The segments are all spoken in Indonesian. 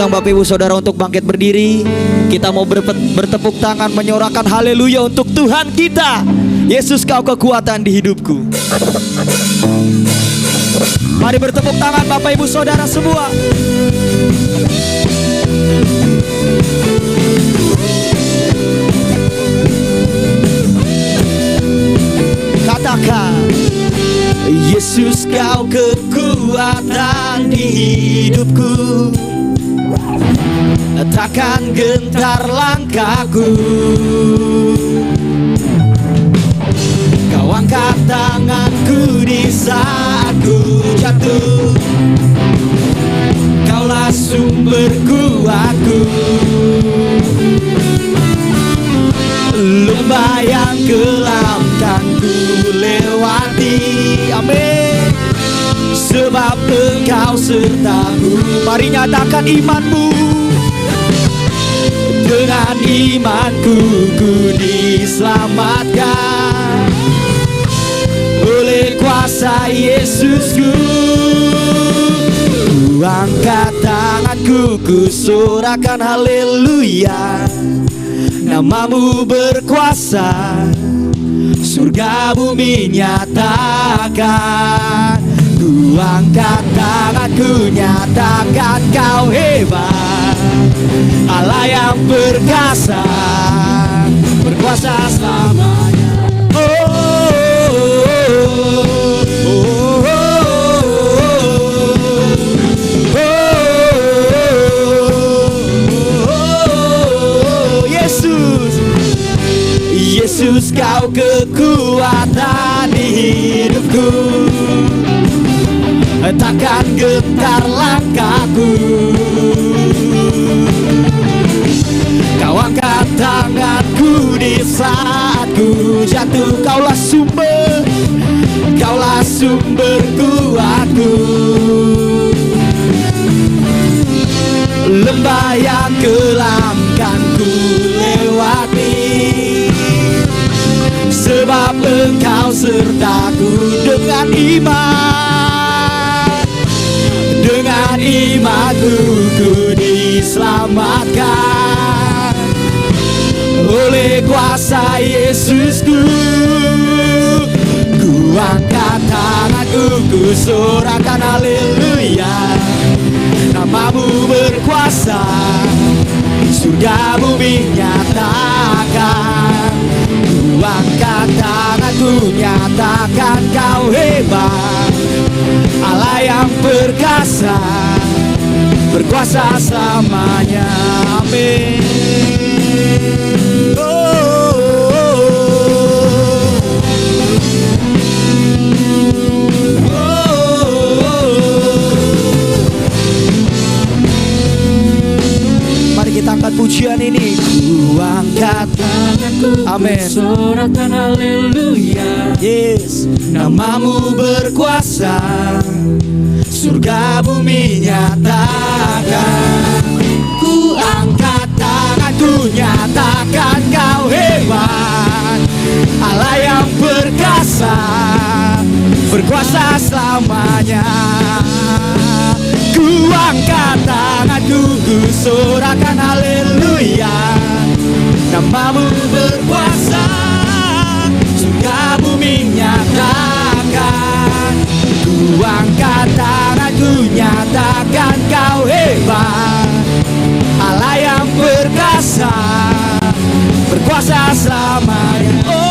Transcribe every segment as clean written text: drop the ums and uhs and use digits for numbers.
undang Bapak Ibu Saudara untuk bangkit berdiri. Kita mau bertepuk tangan menyuarakan haleluya untuk Tuhan kita. Yesus, Kau kekuatan di hidupku. Mari bertepuk tangan Bapak Ibu Saudara semua. Katakan, Yesus, Kau kekuatan di hidupku. Takkan gentar langkahku. Kau angkat tanganku di saat ku jatuh. Kaulah sumber kuatku. Lembah yang kelam kan ku lewati. Amin. Sebab Engkau sertaku. Mari nyatakan imanmu. Dengan imanku ku diselamatkan oleh kuasa Yesusku. Ku angkat tanganku, ku sorakan haleluya. Namamu berkuasa, surga bumi nyatakan. Ku angkat tanganku, nyatakan Kau hebat, Allah yang perkasa, berkuasa selamanya. Yesus, Yesus, Kau kekuatan di hidupku. Takkan gentar langkahku. Kau angkat tanganku di saat ku jatuh. Kaulah sumber, Kaulah sumber kuatku. Lembah yang kelam kan ku lewati. Sebab Engkau sertaku. Dengan iman, dengan imanku ku diselamatkan oleh kuasa Yesusku. Ku angkat tanganku, ku sorakan haleluya. Namamu berkuasa, surga bumi nyatakan. Ku angkat tanganku, nyatakan Kau hebat, Allah yang perkasa, berkuasa selamanya. Amin. Mari kita angkat pujian ini. Ku angkat tanganku, amin, sorakan haleluya. Yes, namamu berkuasa, surga bumi nyatakan. Ku angkat tanganku, nyatakan Kau hebat, Allah yang perkasa, berkuasa selamanya. Ku angkat tanganku, ku sorakan haleluya. Namamu berkuasa, surga bumi nyatakan. Ku angkat tanganku, nyatakan Kau hebat, Allah yang perkasa, berkuasa selamanya.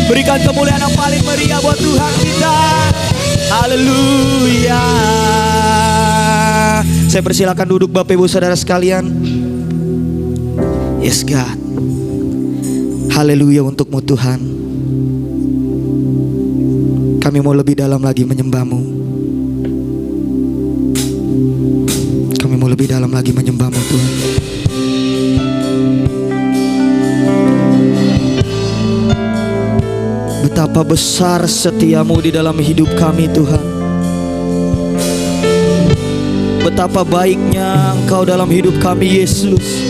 Berikan kemuliaan yang paling meriah buat Tuhan kita. Haleluya. Saya persilakan duduk Bapak Ibu Saudara sekalian. Yes God. Haleluya untukmu Tuhan. Kami mau lebih dalam lagi menyembah-Mu. Kami mau lebih dalam lagi menyembah-Mu Tuhan. Betapa besar setiamu di dalam hidup kami Tuhan. Betapa baiknya Engkau dalam hidup kami, Yesus.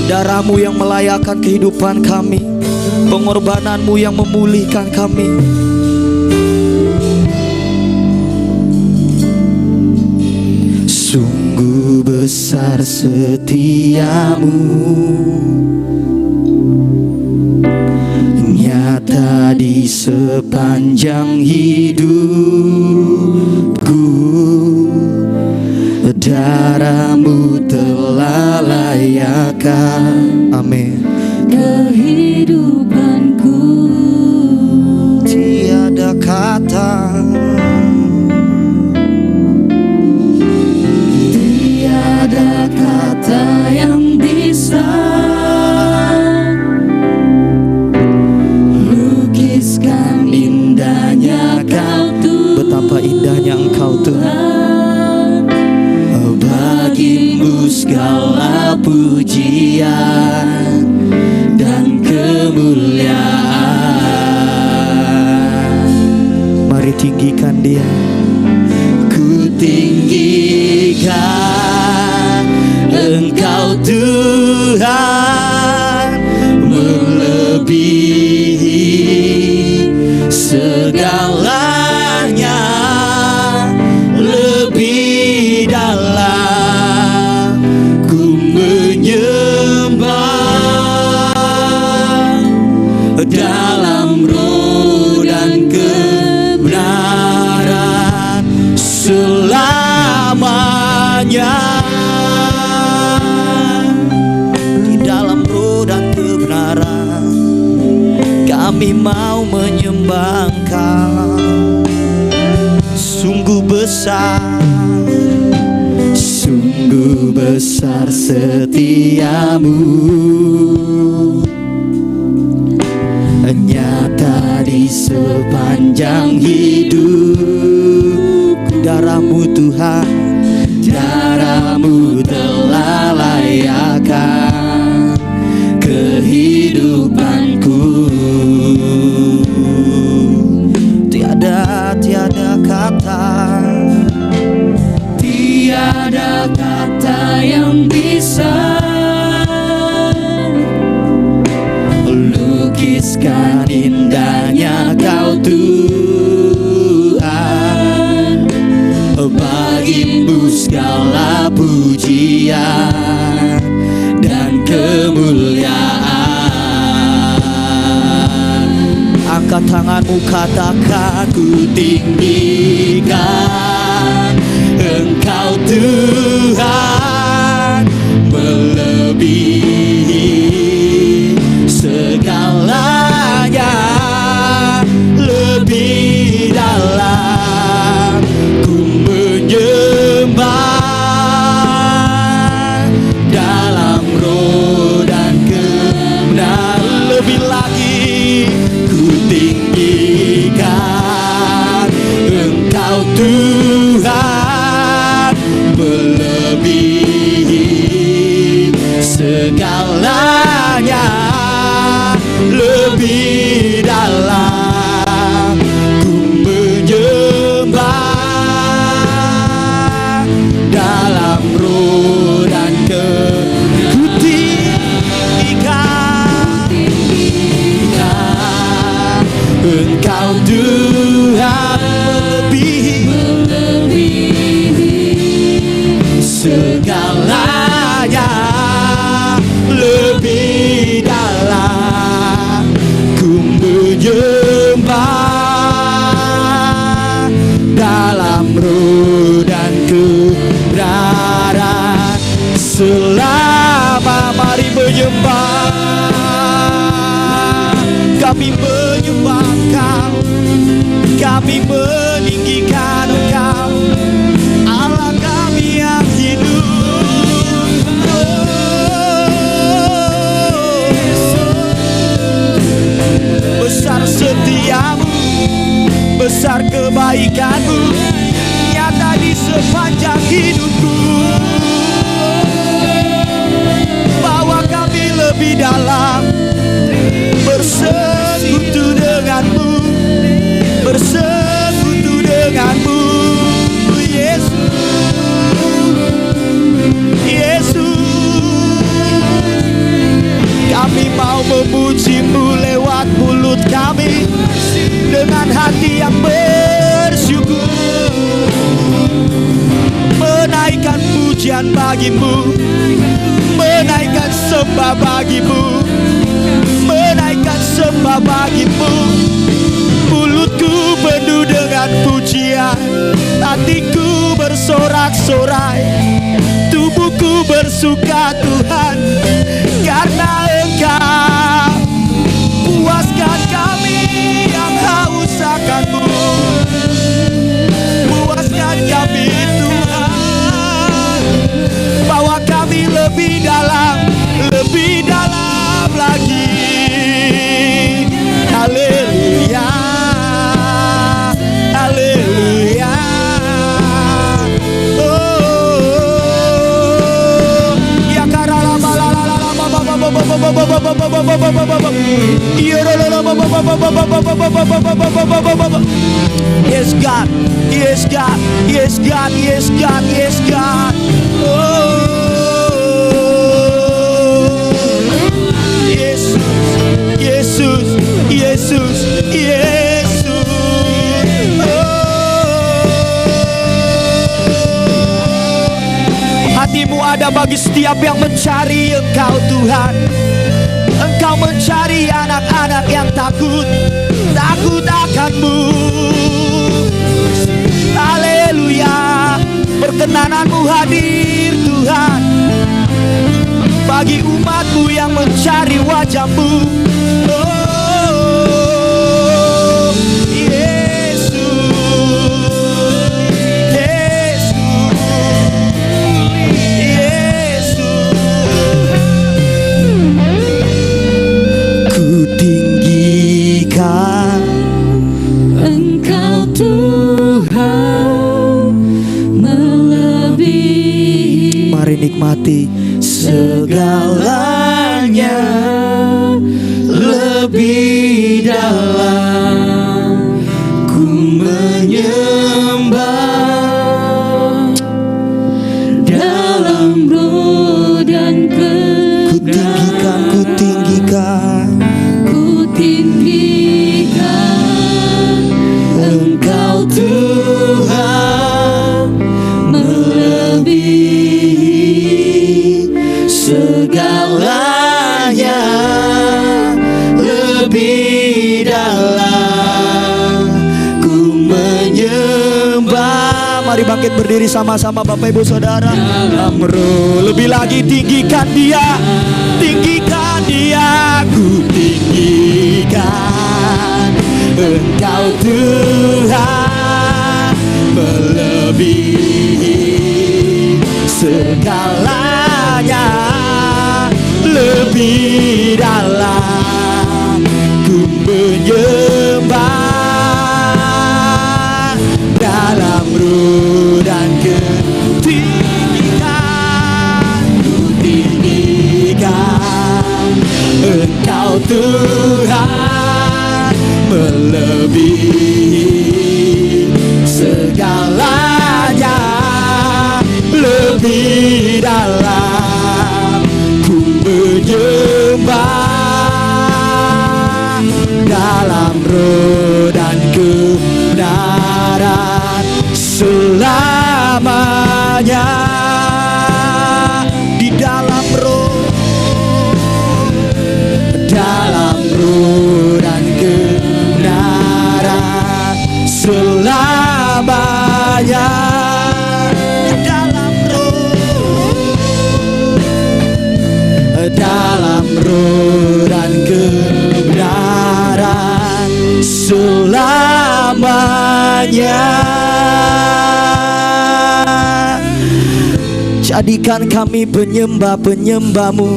Darah-Mu yang melayakkan kehidupan kami, pengorbanan-Mu yang memulihkan kami. Sungguh besar setiamu, nyata di sepanjang hidupku. Darah-Mu telah layakkan, amin, kehidupanku. Tiada kata, tiada kata yang bisa lukiskan indahnya Kau Tuhan. betapa indahnya Engkau Tuhan. Bagimu segala pujian dan kemuliaan. Mari tinggikan Dia. Ku tinggikan Engkau Tuhan, melebihi segalanya, lebih dalam ku menyembah, dalam roh dan kebenaran selamanya. Di dalam roh dan kebenaran kami mau menyembah Engkau. Sungguh besar, sungguh besar setiamu, nyata di sepanjang hidup. Darah-Mu Tuhan, darah-Mu telah layakkan kehidupanku. Tiada kata, Tiada kata yang bisa lukiskan indahnya Kau Tuhan. Bagimu segala pujian dan kemuliaan. Angkat tanganmu, katakan, ku tinggikan Engkau Tuhan, melebihi segalanya, lebih dalam ku menyembah, dalam roh dan kebenaran. Lebih lagi ku tinggikan Engkau Tuhan, melebihi segalanya, lebih dalam ku menyembah, dalam roh dan ku tinggikan Engkau Tuhan, melebihi segalanya, lebih dalam ku menyembah, dalam roh dan kebenaran selama. Mari menyembah, kami menyembah Engkau, kami meninggikan Engkau, Allah kami yang hidup. Besar setiamu, besar kebaikanmu, nyata di sepanjang hidupku. Bawa kami lebih dalam, bersekutu denganmu, bersekutu denganmu. kami dengan hati yang bersyukur, menaikkan pujian bagimu, menaikkan sembah bagimu, menaikkan sembah bagimu. Mulutku penuh dengan pujian, hatiku bersorak-sorai, tubuhku bersuka Tuhan, karena Engkau puaskan kami yang haus akan-Mu. Puaskan kami Tuhan, bawa kami lebih dalam lagi. Haleluya, haleluya. Oh, ya karala yes God, yes God, yes God, yes God, yes God. Oh, Yesus, Yesus, Yesus, Yesus. Hatimu ada bagi setiap yang mencari Engkau Tuhan. Engkau mencari anak-anak yang takut akan-Mu. Haleluya, perkenananmu hadir Tuhan bagi umat-Mu yang mencari wajah-Mu. Oh, Yesus, Yesus, Yesus. Ku tinggikan Engkau Tuhan melebihi. Mari nikmati segalanya, lebih dalam ku menyembah Dalam roh dan kebenaran ku tinggikan Engkau Tuhan melebihi segalanya, lebih dalam ku menyembah. Mari bangkit berdiri sama-sama Bapak Ibu Saudara. Amro, lebih lagi tinggikan Dia, ku tinggikan Engkau Tuhan melebihi segalanya, lebih dalam ku menyembah dalam roh dan ketinggikan. Ku tinggikan Engkau Tuhan melebihi segalanya, lebih dalam ku menyembah dalam roh dan kebenaran selamanya. Di dalam roh dan kebenaran selamanya. Dalam roh dan kebenaran selamanya. Jadikan kami penyembah-penyembah-Mu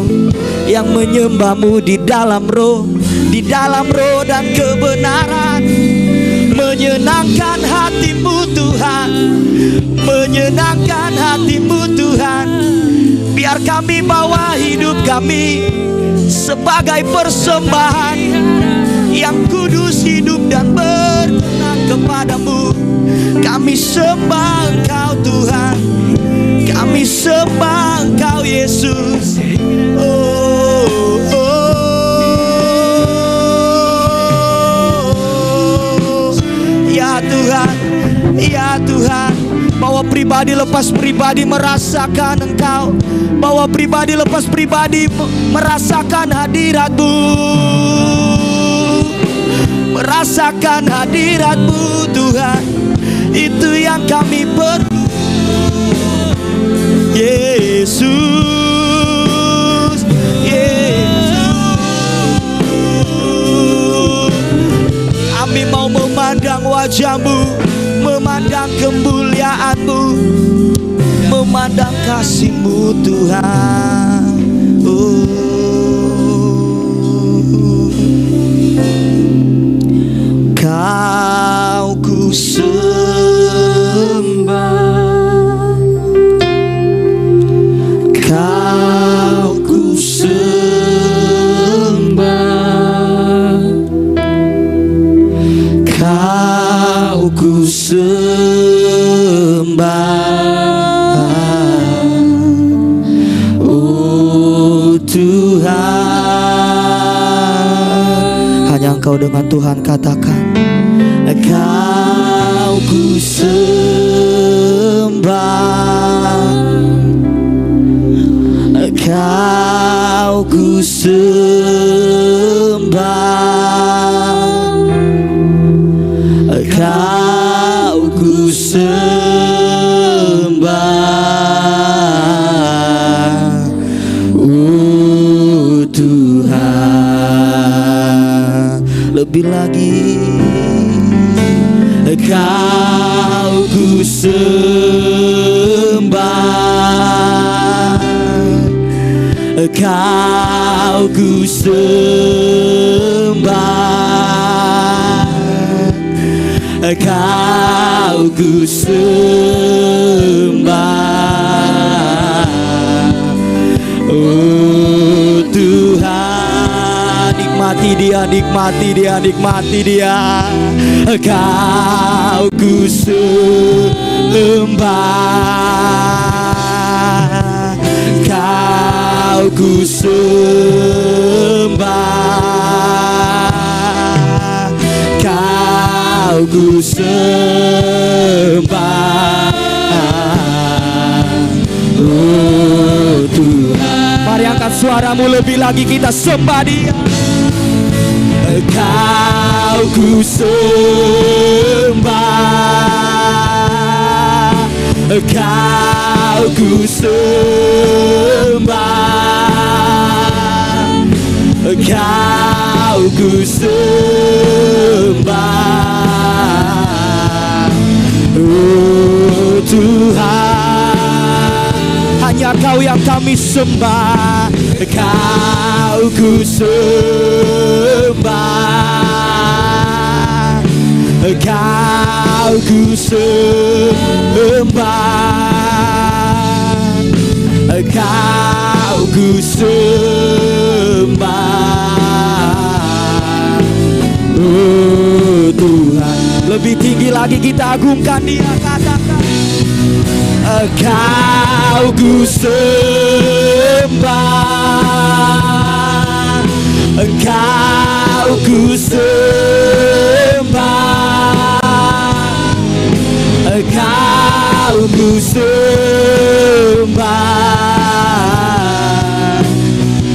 yang menyembah-Mu di dalam roh dan kebenaran, menyenangkan hati-Mu Tuhan, menyenangkan hati-Mu Tuhan. Biar kami bawa hidup kami sebagai persembahan yang kudus, hidup dan berkenan kepadamu. Kami sembah Engkau Tuhan, kami sembah Engkau Yesus. Oh, oh. pribadi lepas pribadi merasakan Engkau, bahwa pribadi lepas pribadi merasakan hadirat-Mu, merasakan hadirat-Mu Tuhan. Itu yang kami perlu, Yesus, Yesus. Kami mau memandang wajah-Mu, memandang kemuliaan-Mu, memandang kasih-Mu Tuhan. Kau ku sembah, Kau ku sembah, Kau ku sembah, oh Tuhan. Hanya Engkau dengan Tuhan katakan, Kau ku sembah, Kau ku sembah, Kau ku sembah, oh Tuhan. Lebih lagi, Kau ku sembah, Kau ku sembah, Kau ku sembah, oh Tuhan. Nikmati Dia, nikmati Dia, nikmati Dia. Kau ku sembah, Kau ku sembah, Kau ku sembah, oh Tuhan. Mari angkat suaramu lebih lagi, kita sembah Dia. Kau ku sembah, Kau ku sembah, Kau ku sembah, oh Tuhan. Hanya Kau yang kami sembah. Kau ku sembah, Kau ku sembah, Kau ku sembah, oh Tuhan. Lebih tinggi lagi kita agungkan Dia, katakan, Kau ku sembah, Kau ku sembah, Kau ku sembah,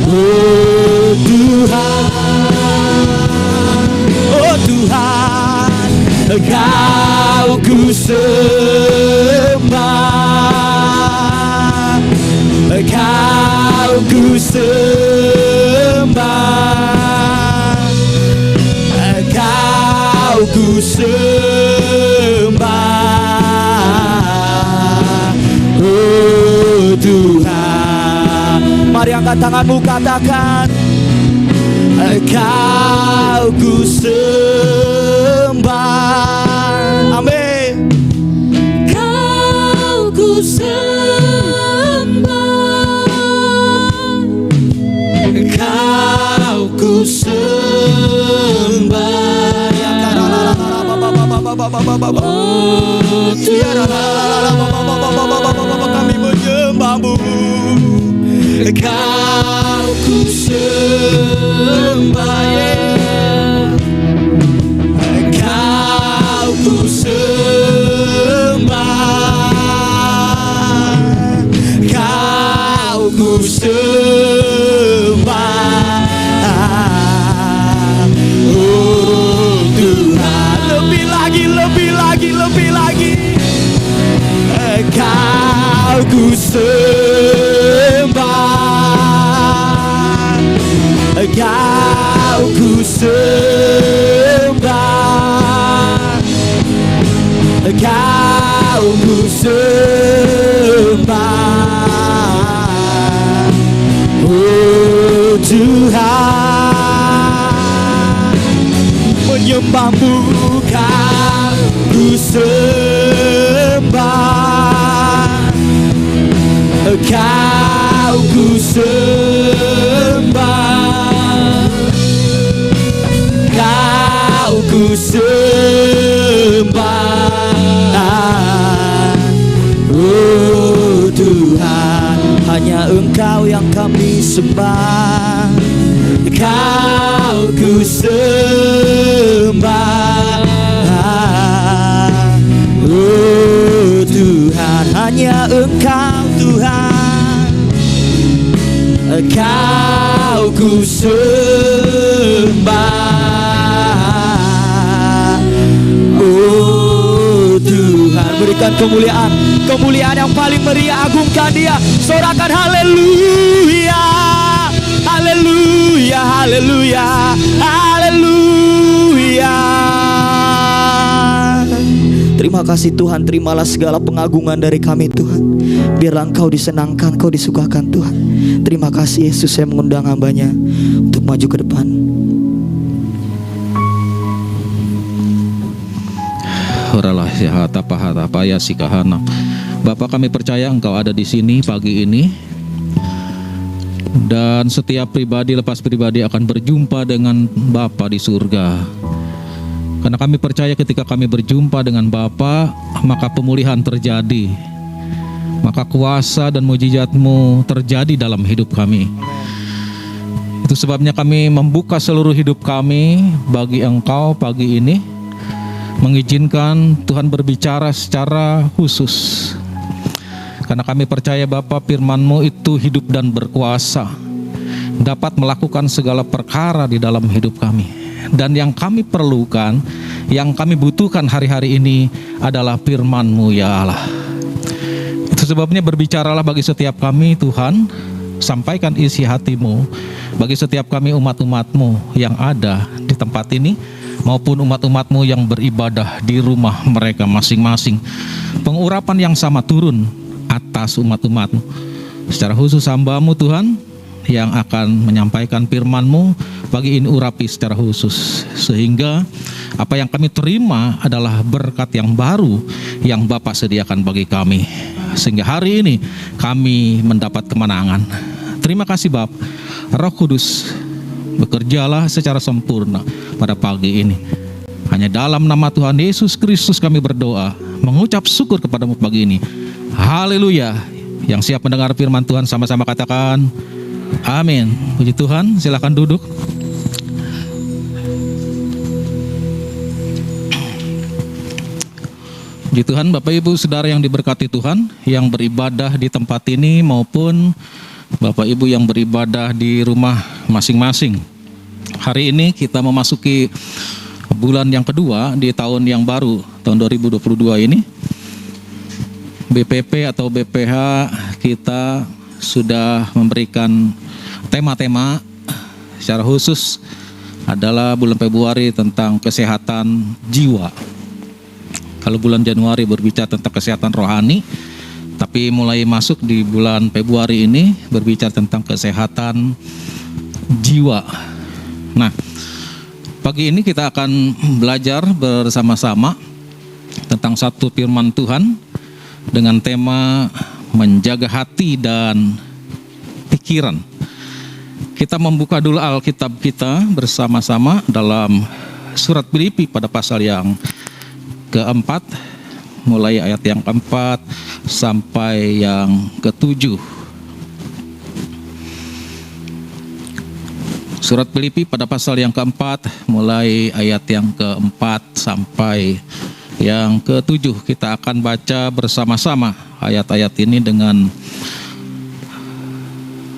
oh Tuhan, oh Tuhan. Kau ku sembah, Kau ku sembah, Kau ku sembah, oh Tuhan. Mari angkat tanganmu, katakan, Kau ku sembah. Amin. Kau ku sembah, Kau ku sembah, oh Tuhan. Kami menyembah-Mu. Kau ku sembah, Kau ku sembah, Tuhan, menyembahmu Kau ku sembah, Kau ku sembah, Kau ku sembah. Oh Tuhan, hanya Engkau yang kami sembah, Kau ku sembah. Oh Tuhan, hanya Engkau Tuhan, Kau ku sembah. Oh Tuhan, berikan kemuliaan, kemuliaan yang paling meriah, agungkan Dia, sorakan haleluya, haleluya, haleluya, haleluya. Terima kasih Tuhan, terimalah segala pengagungan dari kami Tuhan. Biarlah Engkau disenangkan, Engkau disukakan Tuhan. Terima kasih Yesus, saya mengundang hamba-Nya untuk maju ke depan. Oralah sihata pahata paya sikahana. Bapa, kami percaya Engkau ada di sini pagi ini, dan setiap pribadi lepas pribadi akan berjumpa dengan Bapa di surga. Karena kami percaya ketika kami berjumpa dengan Bapa, maka pemulihan terjadi, maka kuasa dan mujizat-Mu terjadi dalam hidup kami. Itu sebabnya kami membuka seluruh hidup kami bagi Engkau pagi ini, mengizinkan Tuhan berbicara secara khusus. Karena kami percaya Bapa, firman-Mu itu hidup dan berkuasa, dapat melakukan segala perkara di dalam hidup kami. Dan yang kami perlukan, yang kami butuhkan hari-hari ini adalah firman-Mu ya Allah. Itu sebabnya berbicaralah bagi setiap kami Tuhan, sampaikan isi hati-Mu bagi setiap kami umat-umat-Mu yang ada di tempat ini, maupun umat-umat-Mu yang beribadah di rumah mereka masing-masing. Pengurapan yang sama turun atas umat-umat-Mu, secara khusus hamba-Mu Tuhan yang akan menyampaikan firman-Mu pagi ini, urapi secara khusus, sehingga apa yang kami terima adalah berkat yang baru yang Bapa sediakan bagi kami, sehingga hari ini kami mendapat kemenangan. Terima kasih Bapa. Roh Kudus, bekerjalah secara sempurna pada pagi ini. Hanya dalam nama Tuhan Yesus Kristus kami berdoa, mengucap syukur kepadamu pagi ini. Haleluya. Yang siap mendengar firman Tuhan sama-sama katakan amin. Puji Tuhan, silakan duduk. Puji Tuhan, Bapak Ibu Saudara yang diberkati Tuhan, yang beribadah di tempat ini maupun Bapak Ibu yang beribadah di rumah masing-masing. Hari ini kita memasuki bulan yang kedua di tahun yang baru, tahun 2022 ini. BPP atau BPH kita sudah memberikan tema-tema secara khusus adalah bulan Februari tentang kesehatan jiwa. Kalau bulan Januari berbicara tentang kesehatan rohani, tapi mulai masuk di bulan Februari ini berbicara tentang kesehatan jiwa. Nah, pagi ini kita akan belajar bersama-sama tentang satu firman Tuhan dengan tema menjaga hati dan pikiran. Kita membuka dulu Alkitab kita bersama-sama dalam surat Filipi pada pasal yang keempat, mulai ayat yang keempat sampai yang ketujuh. Surat Filipi pada pasal yang keempat, mulai ayat yang keempat sampai yang ketujuh. Kita akan baca bersama-sama ayat-ayat ini dengan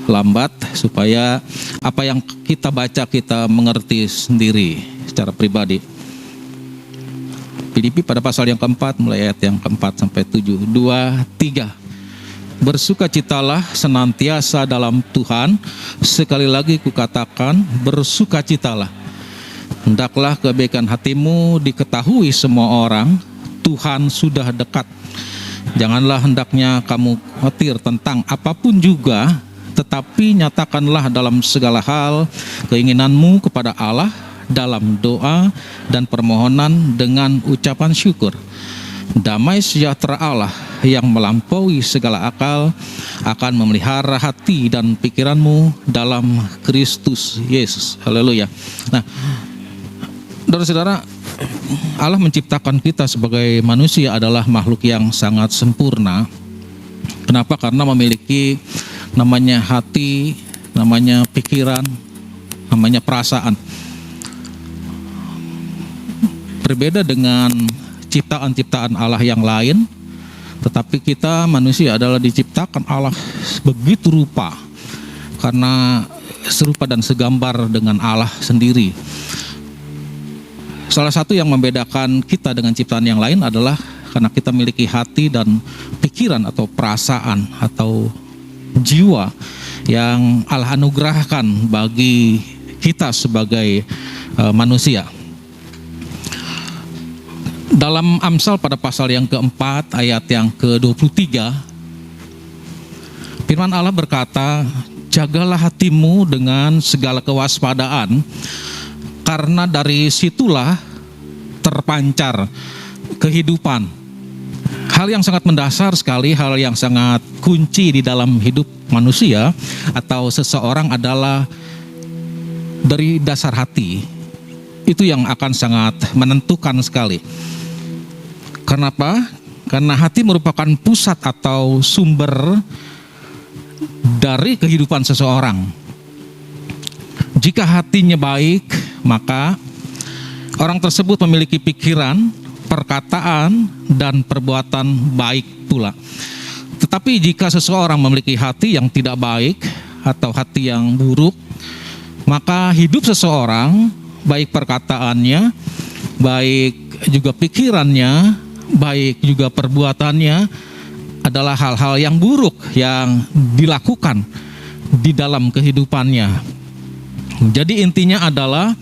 lambat, supaya apa yang kita baca kita mengerti sendiri secara pribadi. Filipi pada pasal yang keempat, mulai ayat yang keempat sampai 7. 2, 3. Bersukacitalah senantiasa dalam Tuhan. Sekali lagi kukatakan, bersukacitalah. Hendaklah kebaikan hatimu diketahui semua orang. Tuhan sudah dekat. Janganlah hendaknya kamu khawatir tentang apapun juga, tetapi nyatakanlah dalam segala hal keinginanmu kepada Allah dalam doa dan permohonan dengan ucapan syukur. Damai sejahtera Allah yang melampaui segala akal akan memelihara hati dan pikiranmu dalam Kristus Yesus. Haleluya. Nah, saudara-saudara, Allah menciptakan kita sebagai manusia adalah makhluk yang sangat sempurna. Kenapa? Karena memiliki namanya hati, namanya pikiran, namanya perasaan. Berbeda dengan ciptaan-ciptaan Allah yang lain, tetapi kita manusia adalah diciptakan Allah begitu rupa, karena serupa dan segambar dengan Allah sendiri. Salah satu yang membedakan kita dengan ciptaan yang lain adalah karena kita memiliki hati dan pikiran atau perasaan atau jiwa yang Allah anugerahkan bagi kita sebagai manusia. Dalam Amsal pada pasal yang keempat ayat yang ke-23, firman Allah berkata, jagalah hatimu dengan segala kewaspadaan, karena dari situlah terpancar kehidupan. Hal yang sangat mendasar sekali, hal yang sangat kunci di dalam hidup manusia atau seseorang adalah dari dasar hati. Itu yang akan sangat menentukan sekali. Kenapa? Karena hati merupakan pusat atau sumber dari kehidupan seseorang. Jika hatinya baik, maka orang tersebut memiliki pikiran, perkataan, dan perbuatan baik pula. Tetapi jika seseorang memiliki hati yang tidak baik atau hati yang buruk, maka hidup seseorang, baik perkataannya, baik juga pikirannya, baik juga perbuatannya adalah hal-hal yang buruk yang dilakukan di dalam kehidupannya. Jadi intinya adalah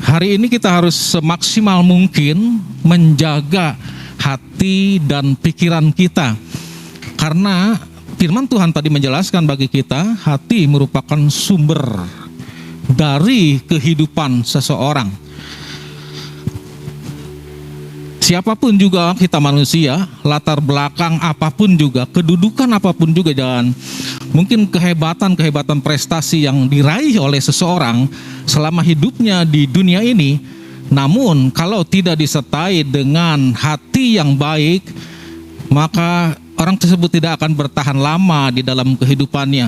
hari ini kita harus semaksimal mungkin menjaga hati dan pikiran kita, karena firman Tuhan tadi menjelaskan bagi kita hati merupakan sumber dari kehidupan seseorang. Siapapun juga kita manusia, latar belakang apapun juga, kedudukan apapun juga, dan mungkin kehebatan prestasi yang diraih oleh seseorang selama hidupnya di dunia ini, namun kalau tidak disertai dengan hati yang baik, maka orang tersebut tidak akan bertahan lama di dalam kehidupannya.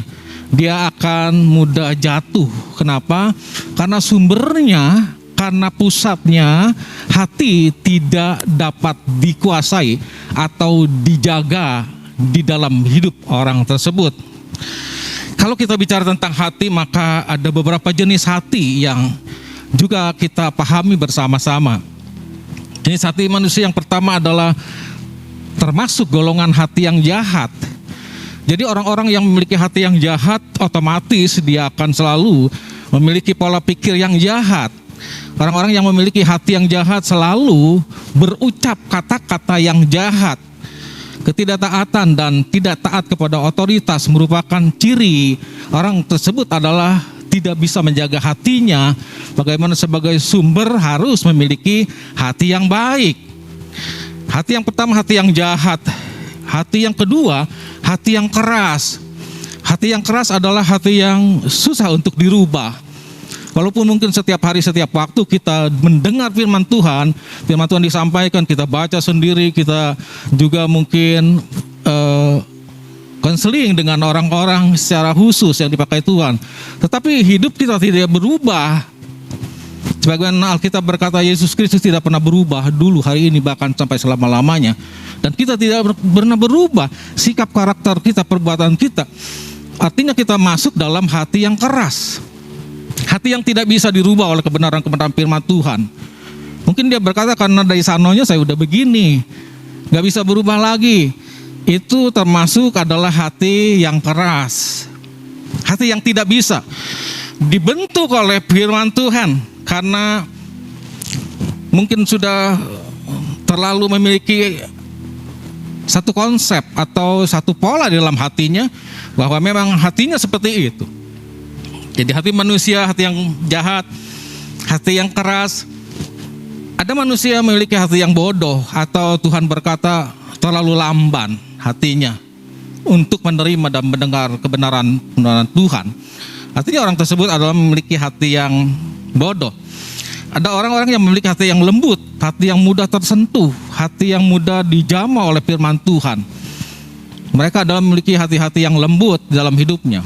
Dia akan mudah jatuh. Kenapa? Karena sumbernya, karena pusatnya hati tidak dapat dikuasai atau dijaga di dalam hidup orang tersebut. Kalau kita bicara tentang hati, maka ada beberapa jenis hati yang juga kita pahami bersama-sama. Jenis hati manusia yang pertama adalah termasuk golongan hati yang jahat. Jadi orang-orang yang memiliki hati yang jahat, otomatis dia akan selalu memiliki pola pikir yang jahat. Orang-orang yang memiliki hati yang jahat selalu berucap kata-kata yang jahat. Ketidaktaatan dan tidak taat kepada otoritas merupakan ciri orang tersebut adalah tidak bisa menjaga hatinya. Bagaimana sebagai sumber harus memiliki hati yang baik. Hati yang pertama hati yang jahat. Hati yang kedua hati yang keras. Hati yang keras adalah hati yang susah untuk dirubah. Walaupun mungkin setiap hari, setiap waktu kita mendengar firman Tuhan disampaikan, kita baca sendiri, kita juga mungkin konseling dengan orang-orang secara khusus yang dipakai Tuhan. Tetapi hidup kita tidak berubah. Sebagaimana Alkitab berkata, Yesus Kristus tidak pernah berubah dulu, hari ini, bahkan sampai selama-lamanya. Dan kita tidak pernah berubah sikap karakter kita, perbuatan kita. Artinya kita masuk dalam hati yang keras. Hati yang tidak bisa dirubah oleh kebenaran-kebenaran firman Tuhan. Mungkin dia berkata, karena dari sanonya saya udah begini, gak bisa berubah lagi. Itu termasuk adalah hati yang keras. Hati yang tidak bisa dibentuk oleh firman Tuhan, karena mungkin sudah terlalu memiliki satu konsep atau satu pola di dalam hatinya, bahwa memang hatinya seperti itu. Jadi hati manusia, hati yang jahat, hati yang keras. Ada manusia memiliki hati yang bodoh, atau Tuhan berkata terlalu lamban hatinya untuk menerima dan mendengar kebenaran Tuhan. Artinya orang tersebut adalah memiliki hati yang bodoh. Ada orang-orang yang memiliki hati yang lembut, hati yang mudah tersentuh, hati yang mudah dijamah oleh firman Tuhan. Mereka adalah memiliki hati-hati yang lembut dalam hidupnya.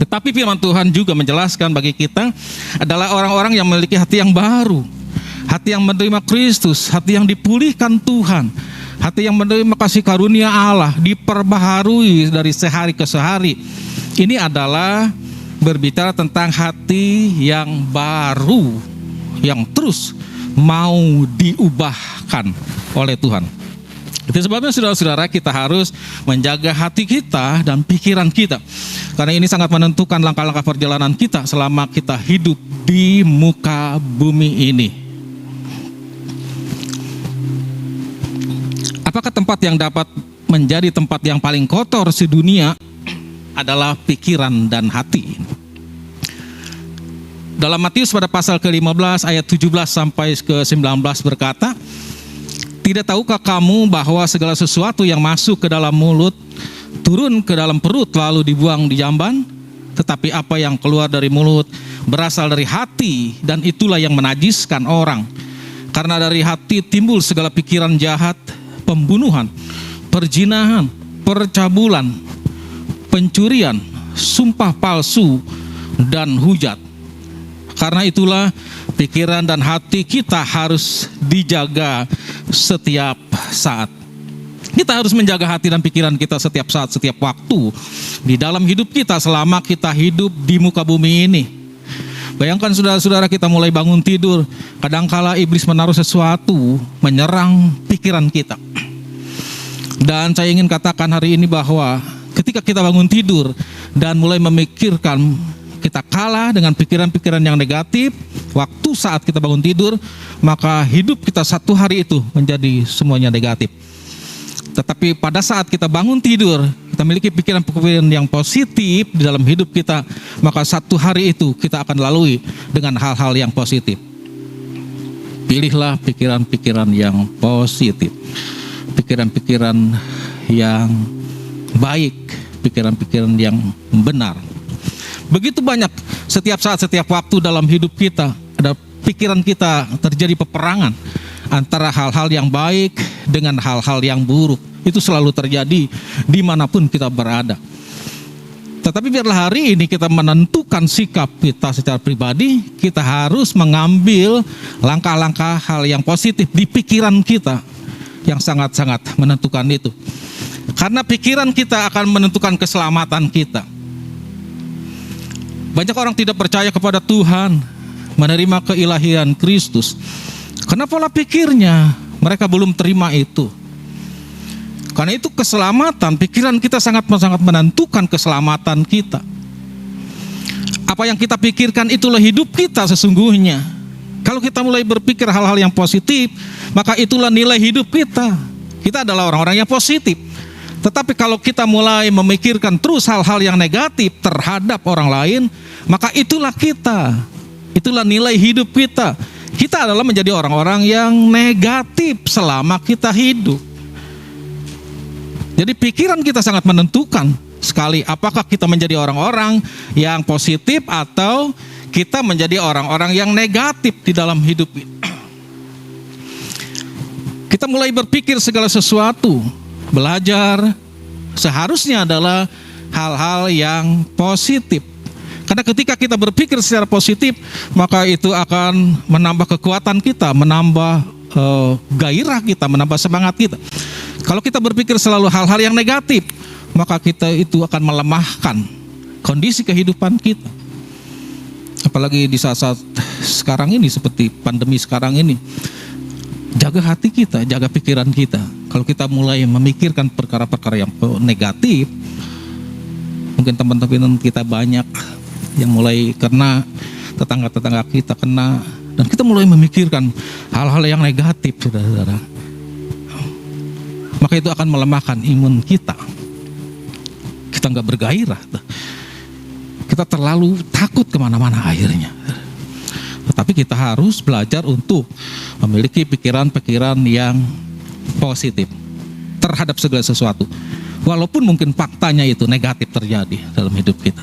Tetapi firman Tuhan juga menjelaskan bagi kita adalah orang-orang yang memiliki hati yang baru, hati yang menerima Kristus, hati yang dipulihkan Tuhan, hati yang menerima kasih karunia Allah, diperbaharui dari sehari ke sehari. Ini adalah berbicara tentang hati yang baru, yang terus mau diubahkan oleh Tuhan. Itu sebabnya saudara-saudara, kita harus menjaga hati kita dan pikiran kita, karena ini sangat menentukan langkah-langkah perjalanan kita selama kita hidup di muka bumi ini. Apakah tempat yang dapat menjadi tempat yang paling kotor sedunia adalah pikiran dan hati? Dalam Matius pada pasal ke-15 ayat 17 sampai ke-19 berkata, "Tidak tahukah kamu bahwa segala sesuatu yang masuk ke dalam mulut turun ke dalam perut lalu dibuang di jamban? Tetapi apa yang keluar dari mulut berasal dari hati, dan itulah yang menajiskan orang. Karena dari hati timbul segala pikiran jahat, pembunuhan, perzinahan, percabulan, pencurian, sumpah palsu, dan hujat. Karena itulah pikiran dan hati kita harus dijaga setiap saat." Kita harus menjaga hati dan pikiran kita setiap saat, setiap waktu di dalam hidup kita selama kita hidup di muka bumi ini. Bayangkan saudara-saudara, kita mulai bangun tidur, kadangkala iblis menaruh sesuatu menyerang pikiran kita. Dan saya ingin katakan hari ini bahwa ketika kita bangun tidur dan mulai memikirkan, kita kalah dengan pikiran-pikiran yang negatif waktu saat kita bangun tidur, maka hidup kita satu hari itu menjadi semuanya negatif. Tetapi pada saat kita bangun tidur, kita memiliki pikiran-pikiran yang positif di dalam hidup kita, maka satu hari itu kita akan lalui dengan hal-hal yang positif. Pilihlah pikiran-pikiran yang positif, pikiran-pikiran yang baik, pikiran-pikiran yang benar. Begitu banyak setiap saat, setiap waktu dalam hidup kita, ada pikiran kita terjadi peperangan antara hal-hal yang baik dengan hal-hal yang buruk. Itu selalu terjadi dimanapun kita berada. Tetapi biarlah hari ini kita menentukan sikap kita secara pribadi, kita harus mengambil langkah-langkah hal yang positif di pikiran kita, yang sangat-sangat menentukan itu. Karena pikiran kita akan menentukan keselamatan kita. Banyak orang tidak percaya kepada Tuhan, menerima keilahian Kristus. Karena pola pikirnya mereka belum terima itu. Karena itu keselamatan, pikiran kita sangat menentukan keselamatan kita. Apa yang kita pikirkan itulah hidup kita sesungguhnya. Kalau kita mulai berpikir hal-hal yang positif, maka itulah nilai hidup kita. Kita adalah orang-orang yang positif. Tetapi kalau kita mulai memikirkan terus hal-hal yang negatif terhadap orang lain, maka itulah kita. Itulah nilai hidup kita. Kita adalah menjadi orang-orang yang negatif selama kita hidup. Jadi pikiran kita sangat menentukan sekali apakah kita menjadi orang-orang yang positif atau kita menjadi orang-orang yang negatif di dalam hidup. Kita mulai berpikir segala sesuatu, belajar seharusnya adalah hal-hal yang positif. Karena ketika kita berpikir secara positif, maka itu akan menambah kekuatan kita, menambah gairah kita, menambah semangat kita. Kalau kita berpikir selalu hal-hal yang negatif, maka kita itu akan melemahkan kondisi kehidupan kita. Apalagi di saat-saat sekarang ini, seperti pandemi sekarang ini. Jaga hati kita, jaga pikiran kita. Kalau kita mulai memikirkan perkara-perkara yang negatif, mungkin teman-teman kita banyak yang mulai kena, tetangga-tetangga kita kena, dan kita mulai memikirkan hal-hal yang negatif, saudara-saudara. maka itu akan melemahkan imun kita. Kita nggak bergairah, kita terlalu takut kemana-mana akhirnya. Tetapi kita harus belajar untuk memiliki pikiran-pikiran yang positif terhadap segala sesuatu, walaupun mungkin faktanya itu negatif terjadi dalam hidup kita.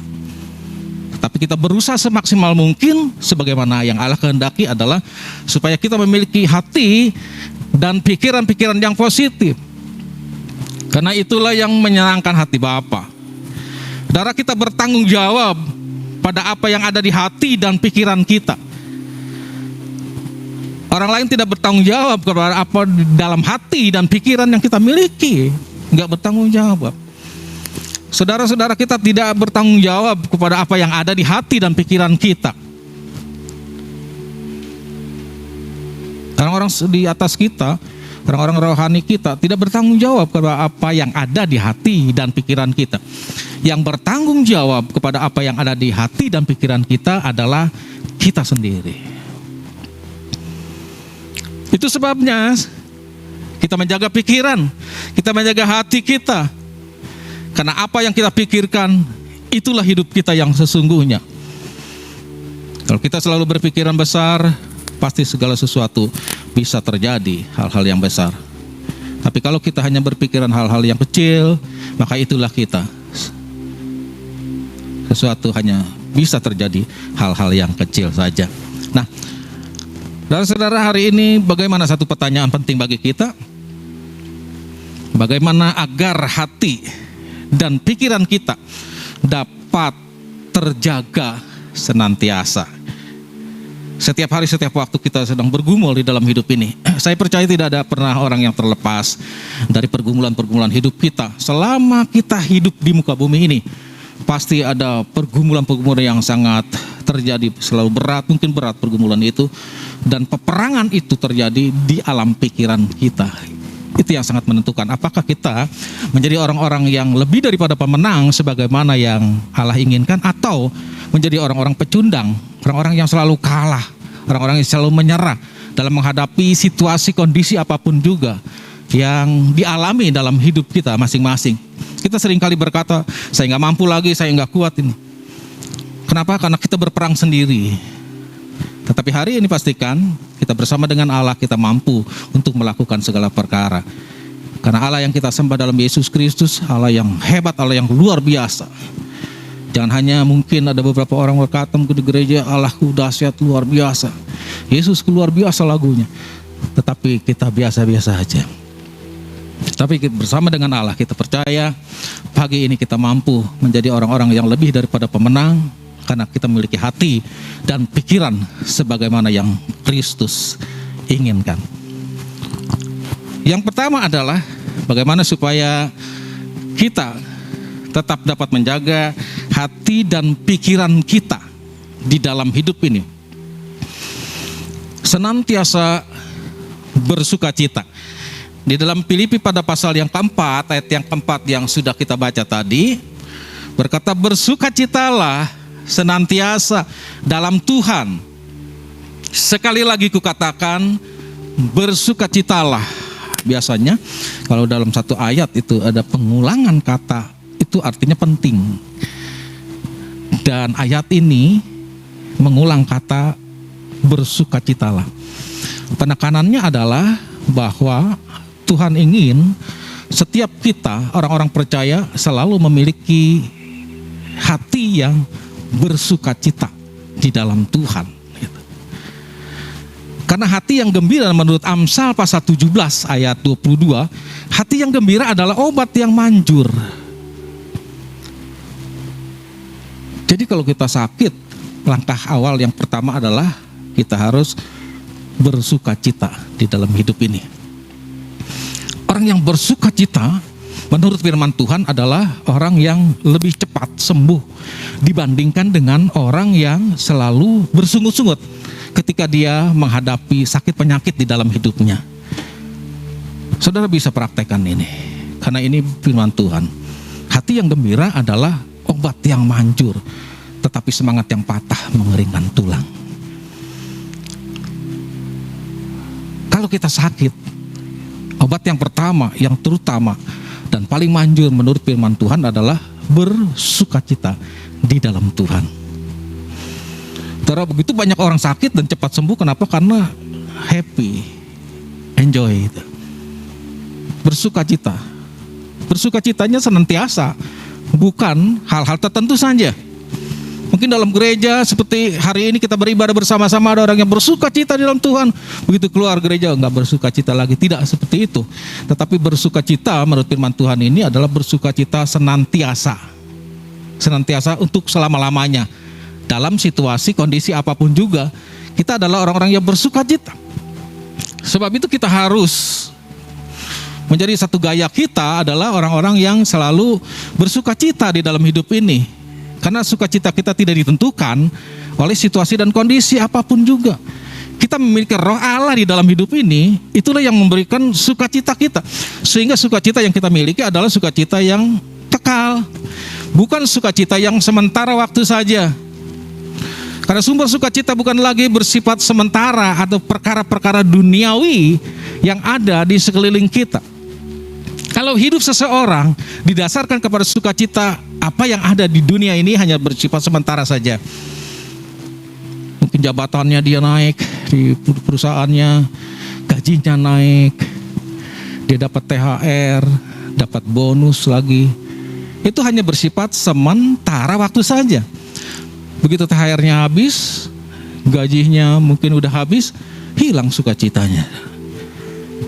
Tapi kita berusaha semaksimal mungkin, sebagaimana yang Allah kehendaki adalah supaya kita memiliki hati dan pikiran-pikiran yang positif. Karena itulah yang menyenangkan hati Bapa. Saudara, kita bertanggung jawab pada apa yang ada di hati dan pikiran kita. Orang lain tidak bertanggung jawab kepada apa di dalam hati dan pikiran yang kita miliki. Enggak bertanggung jawab. Saudara-saudara kita tidak bertanggung jawab kepada apa yang ada di hati dan pikiran kita. Orang-orang di atas kita, orang-orang rohani kita tidak bertanggung jawab kepada apa yang ada di hati dan pikiran kita. Yang bertanggung jawab kepada apa yang ada di hati dan pikiran kita adalah kita sendiri. Itu sebabnya kita menjaga pikiran, kita menjaga hati kita. Karena apa yang kita pikirkan, itulah hidup kita yang sesungguhnya. Kalau kita selalu berpikiran besar, pasti segala sesuatu bisa terjadi, hal-hal yang besar. Tapi kalau kita hanya berpikiran hal-hal yang kecil, maka itulah kita. Sesuatu hanya bisa terjadi hal-hal yang kecil saja. Nah, saudara-saudara, hari ini bagaimana satu pertanyaan penting bagi kita? Bagaimana agar hati dan pikiran kita dapat terjaga senantiasa? Setiap hari, setiap waktu kita sedang bergumul di dalam hidup ini. Saya percaya tidak ada pernah orang yang terlepas dari pergumulan-pergumulan hidup kita. Selama kita hidup di muka bumi ini, pasti ada pergumulan-pergumulan yang sangat terjadi, selalu berat, mungkin berat pergumulan itu. Dan peperangan itu terjadi di alam pikiran kita. Itu yang sangat menentukan apakah kita menjadi orang-orang yang lebih daripada pemenang sebagaimana yang Allah inginkan, atau menjadi orang-orang pecundang, orang-orang yang selalu kalah, orang-orang yang selalu menyerah dalam menghadapi situasi kondisi apapun juga yang dialami dalam hidup kita masing-masing. Kita seringkali berkata, saya nggak mampu lagi, saya nggak kuat ini. Kenapa? Karena kita berperang sendiri. Tetapi hari ini pastikan kita bersama dengan Allah, kita mampu untuk melakukan segala perkara. Karena Allah yang kita sembah dalam Yesus Kristus, Allah yang hebat, Allah yang luar biasa. Jangan hanya mungkin ada beberapa orang berkata di gereja, Allahku dahsyat luar biasa, Yesus luar biasa lagunya. Tetapi kita biasa-biasa aja. Tapi bersama dengan Allah kita percaya pagi ini kita mampu menjadi orang-orang yang lebih daripada pemenang. Karena kita memiliki hati dan pikiran sebagaimana yang Kristus inginkan. Yang pertama adalah bagaimana supaya kita tetap dapat menjaga hati dan pikiran kita di dalam hidup ini. Senantiasa bersukacita. Di dalam Filipi pada pasal yang keempat, ayat yang keempat yang sudah kita baca tadi, berkata, bersukacitalah senantiasa dalam Tuhan. Sekali lagi kukatakan, bersukacitalah. Biasanya kalau dalam satu ayat itu ada pengulangan kata, itu artinya penting. Dan ayat ini mengulang kata bersukacitalah. Penekanannya adalah bahwa Tuhan ingin setiap kita, orang-orang percaya, selalu memiliki hati yang bersukacita di dalam Tuhan. Karena hati yang gembira menurut Amsal pasal 17 ayat 22, hati yang gembira adalah obat yang manjur. Jadi kalau kita sakit, langkah awal yang pertama adalah kita harus bersukacita di dalam hidup ini. Orang yang bersukacita menurut firman Tuhan adalah orang yang lebih cepat sembuh dibandingkan dengan orang yang selalu bersungut-sungut ketika dia menghadapi sakit penyakit di dalam hidupnya. Saudara bisa praktekkan ini, karena ini firman Tuhan. Hati yang gembira adalah obat yang manjur, tetapi semangat yang patah mengeringkan tulang. Kalau kita sakit, Obat yang pertama, yang terutama dan paling manjur menurut firman Tuhan adalah bersukacita di dalam Tuhan. Karena begitu banyak orang sakit dan cepat sembuh, kenapa? Karena happy, enjoy. Bersukacita. Bersukacitanya senantiasa, bukan hal-hal tertentu saja. Mungkin dalam gereja seperti hari ini kita beribadah bersama-sama, ada orang yang bersukacita di dalam Tuhan. Begitu keluar gereja enggak bersukacita lagi. Tidak seperti itu. Tetapi bersukacita menurut firman Tuhan ini adalah bersukacita senantiasa. Senantiasa untuk selama-lamanya. Dalam situasi, kondisi apapun juga, kita adalah orang-orang yang bersukacita. Sebab itu kita harus menjadi satu gaya kita adalah orang-orang yang selalu bersukacita di dalam hidup ini. Karena sukacita kita tidak ditentukan oleh situasi dan kondisi apapun juga. Kita memiliki roh Allah di dalam hidup ini, itulah yang memberikan sukacita kita. Sehingga sukacita yang kita miliki adalah sukacita yang kekal. Bukan sukacita yang sementara waktu saja. Karena sumber sukacita bukan lagi bersifat sementara atau perkara-perkara duniawi yang ada di sekeliling kita. Kalau hidup seseorang didasarkan kepada sukacita, apa yang ada di dunia ini hanya bersifat sementara saja. Mungkin jabatannya dia naik di perusahaannya, gajinya naik, dia dapat THR, dapat bonus lagi. Itu hanya bersifat sementara waktu saja. Begitu THR-nya habis, gajinya mungkin udah habis, hilang sukacitanya.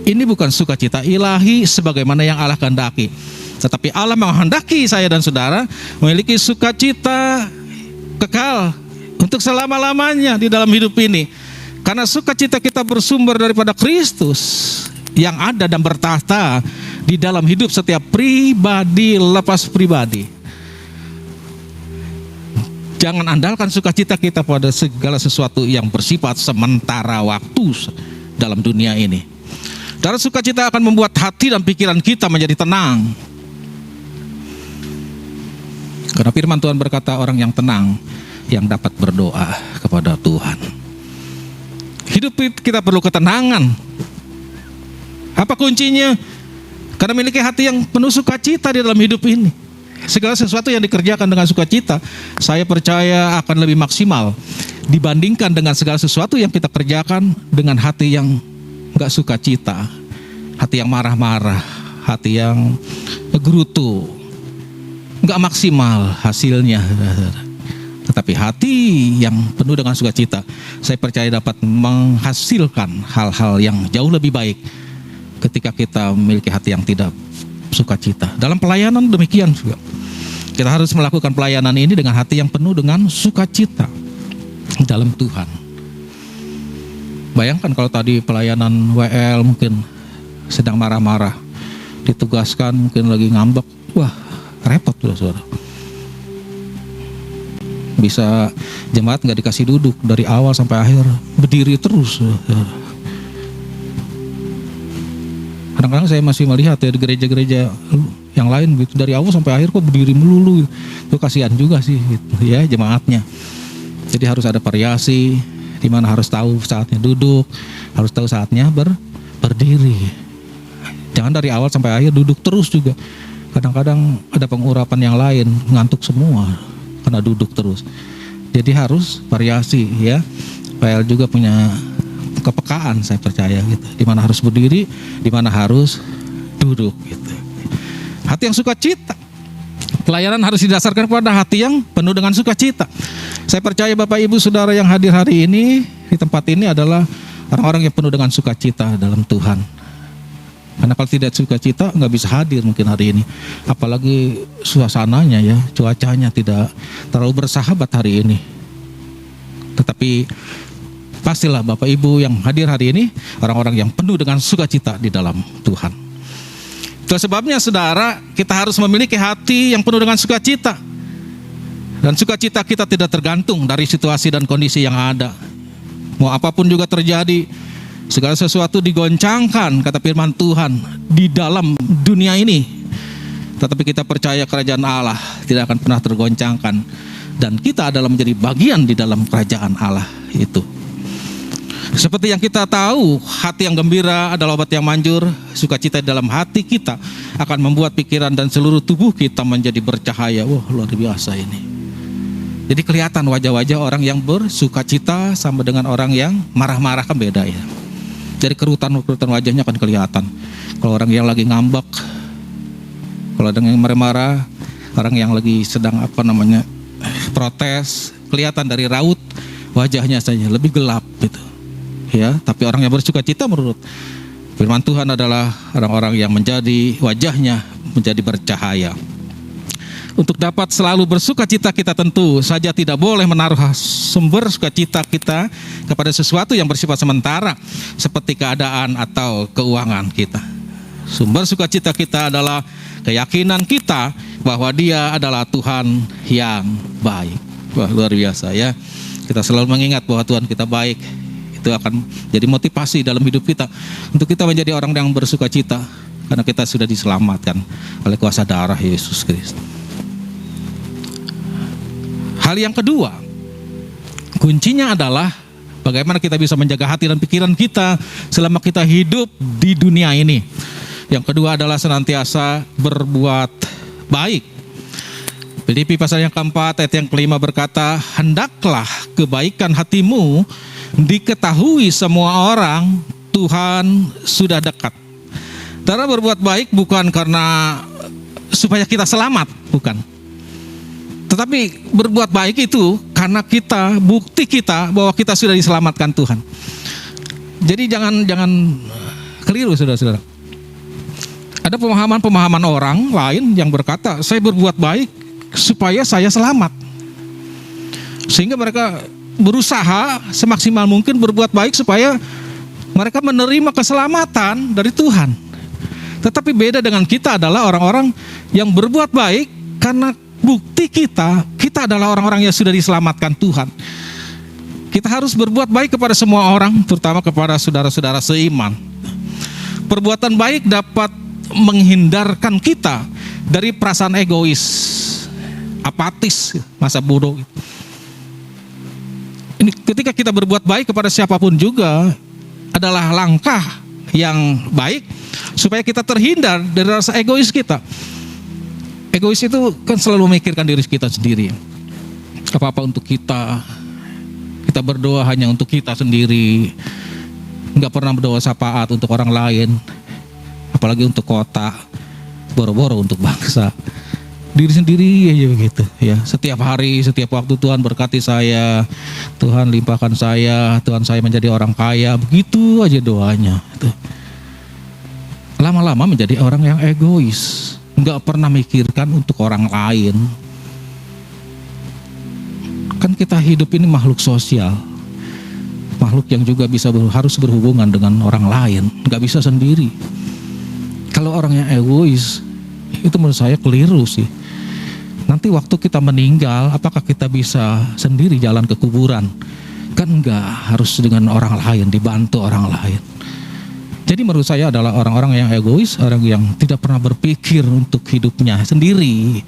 Ini bukan sukacita ilahi sebagaimana yang Allah kehendaki. Tetapi Allah menghendaki saya dan saudara memiliki sukacita kekal untuk selama-lamanya di dalam hidup ini. Karena sukacita kita bersumber daripada Kristus yang ada dan bertahta di dalam hidup setiap pribadi lepas pribadi. Jangan andalkan sukacita kita pada segala sesuatu yang bersifat sementara waktu dalam dunia ini. Karena sukacita akan membuat hati dan pikiran kita menjadi tenang. Karena firman Tuhan berkata orang yang tenang yang dapat berdoa kepada Tuhan. Hidup kita perlu ketenangan. Apa kuncinya? Karena memiliki hati yang penuh sukacita di dalam hidup ini. Segala sesuatu yang dikerjakan dengan sukacita, saya percaya akan lebih maksimal dibandingkan dengan segala sesuatu yang kita kerjakan dengan hati yang gak sukacita, hati yang marah-marah, hati yang gerutu, gak maksimal hasilnya. Tetapi hati yang penuh dengan sukacita, saya percaya dapat menghasilkan hal-hal yang jauh lebih baik ketika kita memiliki hati yang tidak sukacita. Dalam pelayanan demikian juga. Kita harus melakukan pelayanan ini dengan hati yang penuh dengan sukacita dalam Tuhan. Bayangkan kalau tadi pelayanan WL mungkin sedang marah-marah, ditugaskan mungkin lagi ngambek, wah repot tuh saudara. Bisa jemaat nggak dikasih duduk dari awal sampai akhir, berdiri terus. Kadang-kadang saya masih melihat ya di gereja-gereja yang lain gitu, dari awal sampai akhir kok berdiri melulu, itu kasihan juga sih gitu, ya jemaatnya. Jadi harus ada variasi. Di mana harus tahu saatnya duduk, harus tahu saatnya berdiri. Jangan dari awal sampai akhir duduk terus juga. Kadang-kadang ada pengurapan yang lain, ngantuk semua karena duduk terus. Jadi harus variasi ya. PL juga punya kepekaan saya percaya gitu. Di mana harus berdiri, di mana harus duduk gitu. Hati yang sukacita. Pelayanan harus didasarkan pada hati yang penuh dengan sukacita. Saya percaya Bapak Ibu Saudara yang hadir hari ini di tempat ini adalah orang-orang yang penuh dengan sukacita dalam Tuhan. Karena kalau tidak sukacita nggak bisa hadir mungkin hari ini. Apalagi suasananya ya, cuacanya tidak terlalu bersahabat hari ini. Tetapi pastilah Bapak Ibu yang hadir hari ini orang-orang yang penuh dengan sukacita di dalam Tuhan. Itu sebabnya saudara, kita harus memiliki hati yang penuh dengan sukacita. Dan sukacita kita tidak tergantung dari situasi dan kondisi yang ada. Mau apapun juga terjadi, segala sesuatu digoncangkan, kata firman Tuhan, di dalam dunia ini. Tetapi kita percaya kerajaan Allah tidak akan pernah tergoncangkan. Dan kita adalah menjadi bagian di dalam kerajaan Allah itu. Seperti yang kita tahu, hati yang gembira adalah obat yang manjur. Sukacita dalam hati kita akan membuat pikiran dan seluruh tubuh kita menjadi bercahaya. Wah, luar biasa ini. Jadi kelihatan wajah-wajah orang yang bersukacita sama dengan orang yang marah-marah kan beda ya. Jadi kerutan-kerutan wajahnya akan kelihatan. Kalau orang yang lagi ngambek, kalau ada yang marah-marah, orang yang lagi sedang protes, kelihatan dari raut wajahnya saja lebih gelap gitu. Ya, tapi orang yang bersukacita menurut firman Tuhan adalah orang-orang yang menjadi wajahnya menjadi bercahaya. Untuk dapat selalu bersukacita kita tentu saja tidak boleh menaruh sumber sukacita kita kepada sesuatu yang bersifat sementara seperti keadaan atau keuangan kita. Sumber sukacita kita adalah keyakinan kita bahwa Dia adalah Tuhan yang baik. Wah, luar biasa ya. Kita selalu mengingat bahwa Tuhan kita baik. Itu akan jadi motivasi dalam hidup kita untuk kita menjadi orang yang bersukacita karena kita sudah diselamatkan oleh kuasa darah Yesus Kristus. Hal yang kedua, kuncinya adalah bagaimana kita bisa menjaga hati dan pikiran kita selama kita hidup di dunia ini. Yang kedua adalah senantiasa berbuat baik. Filipi pasal yang keempat ayat yang kelima berkata, hendaklah kebaikan hatimu diketahui semua orang, Tuhan sudah dekat. Cara berbuat baik bukan karena supaya kita selamat, bukan. Tetapi berbuat baik itu karena kita, bukti kita bahwa kita sudah diselamatkan Tuhan. Jadi jangan keliru saudara-saudara. Ada pemahaman orang lain yang berkata, saya berbuat baik supaya saya selamat. Sehingga mereka berusaha semaksimal mungkin berbuat baik supaya mereka menerima keselamatan dari Tuhan. Tetapi beda dengan kita adalah orang-orang yang berbuat baik karena bukti kita adalah orang-orang yang sudah diselamatkan Tuhan. Kita harus berbuat baik kepada semua orang, terutama kepada saudara-saudara seiman. Perbuatan baik dapat menghindarkan kita dari perasaan egois, apatis, masa bodoh. Ini ketika kita berbuat baik kepada siapapun juga adalah langkah yang baik supaya kita terhindar dari rasa egois kita. Egois itu kan selalu memikirkan diri kita sendiri. Apa-apa untuk kita. Kita berdoa hanya untuk kita sendiri. Enggak pernah berdoa syafaat untuk orang lain. Apalagi untuk kota. Boro-boro untuk bangsa. Diri sendiri aja begitu ya. Setiap hari, setiap waktu Tuhan berkati saya, Tuhan limpahkan saya, Tuhan saya menjadi orang kaya, begitu aja doanya. Lama-lama menjadi orang yang egois, nggak pernah mikirkan untuk orang lain. Kan kita hidup ini makhluk sosial, makhluk yang juga harus berhubungan dengan orang lain, nggak bisa sendiri. Kalau orang yang egois, itu menurut saya keliru sih. Nanti waktu kita meninggal, apakah kita bisa sendiri jalan ke kuburan? Kan enggak, harus dengan orang lain, dibantu orang lain. Jadi menurut saya adalah orang-orang yang egois, orang yang tidak pernah berpikir untuk hidupnya sendiri.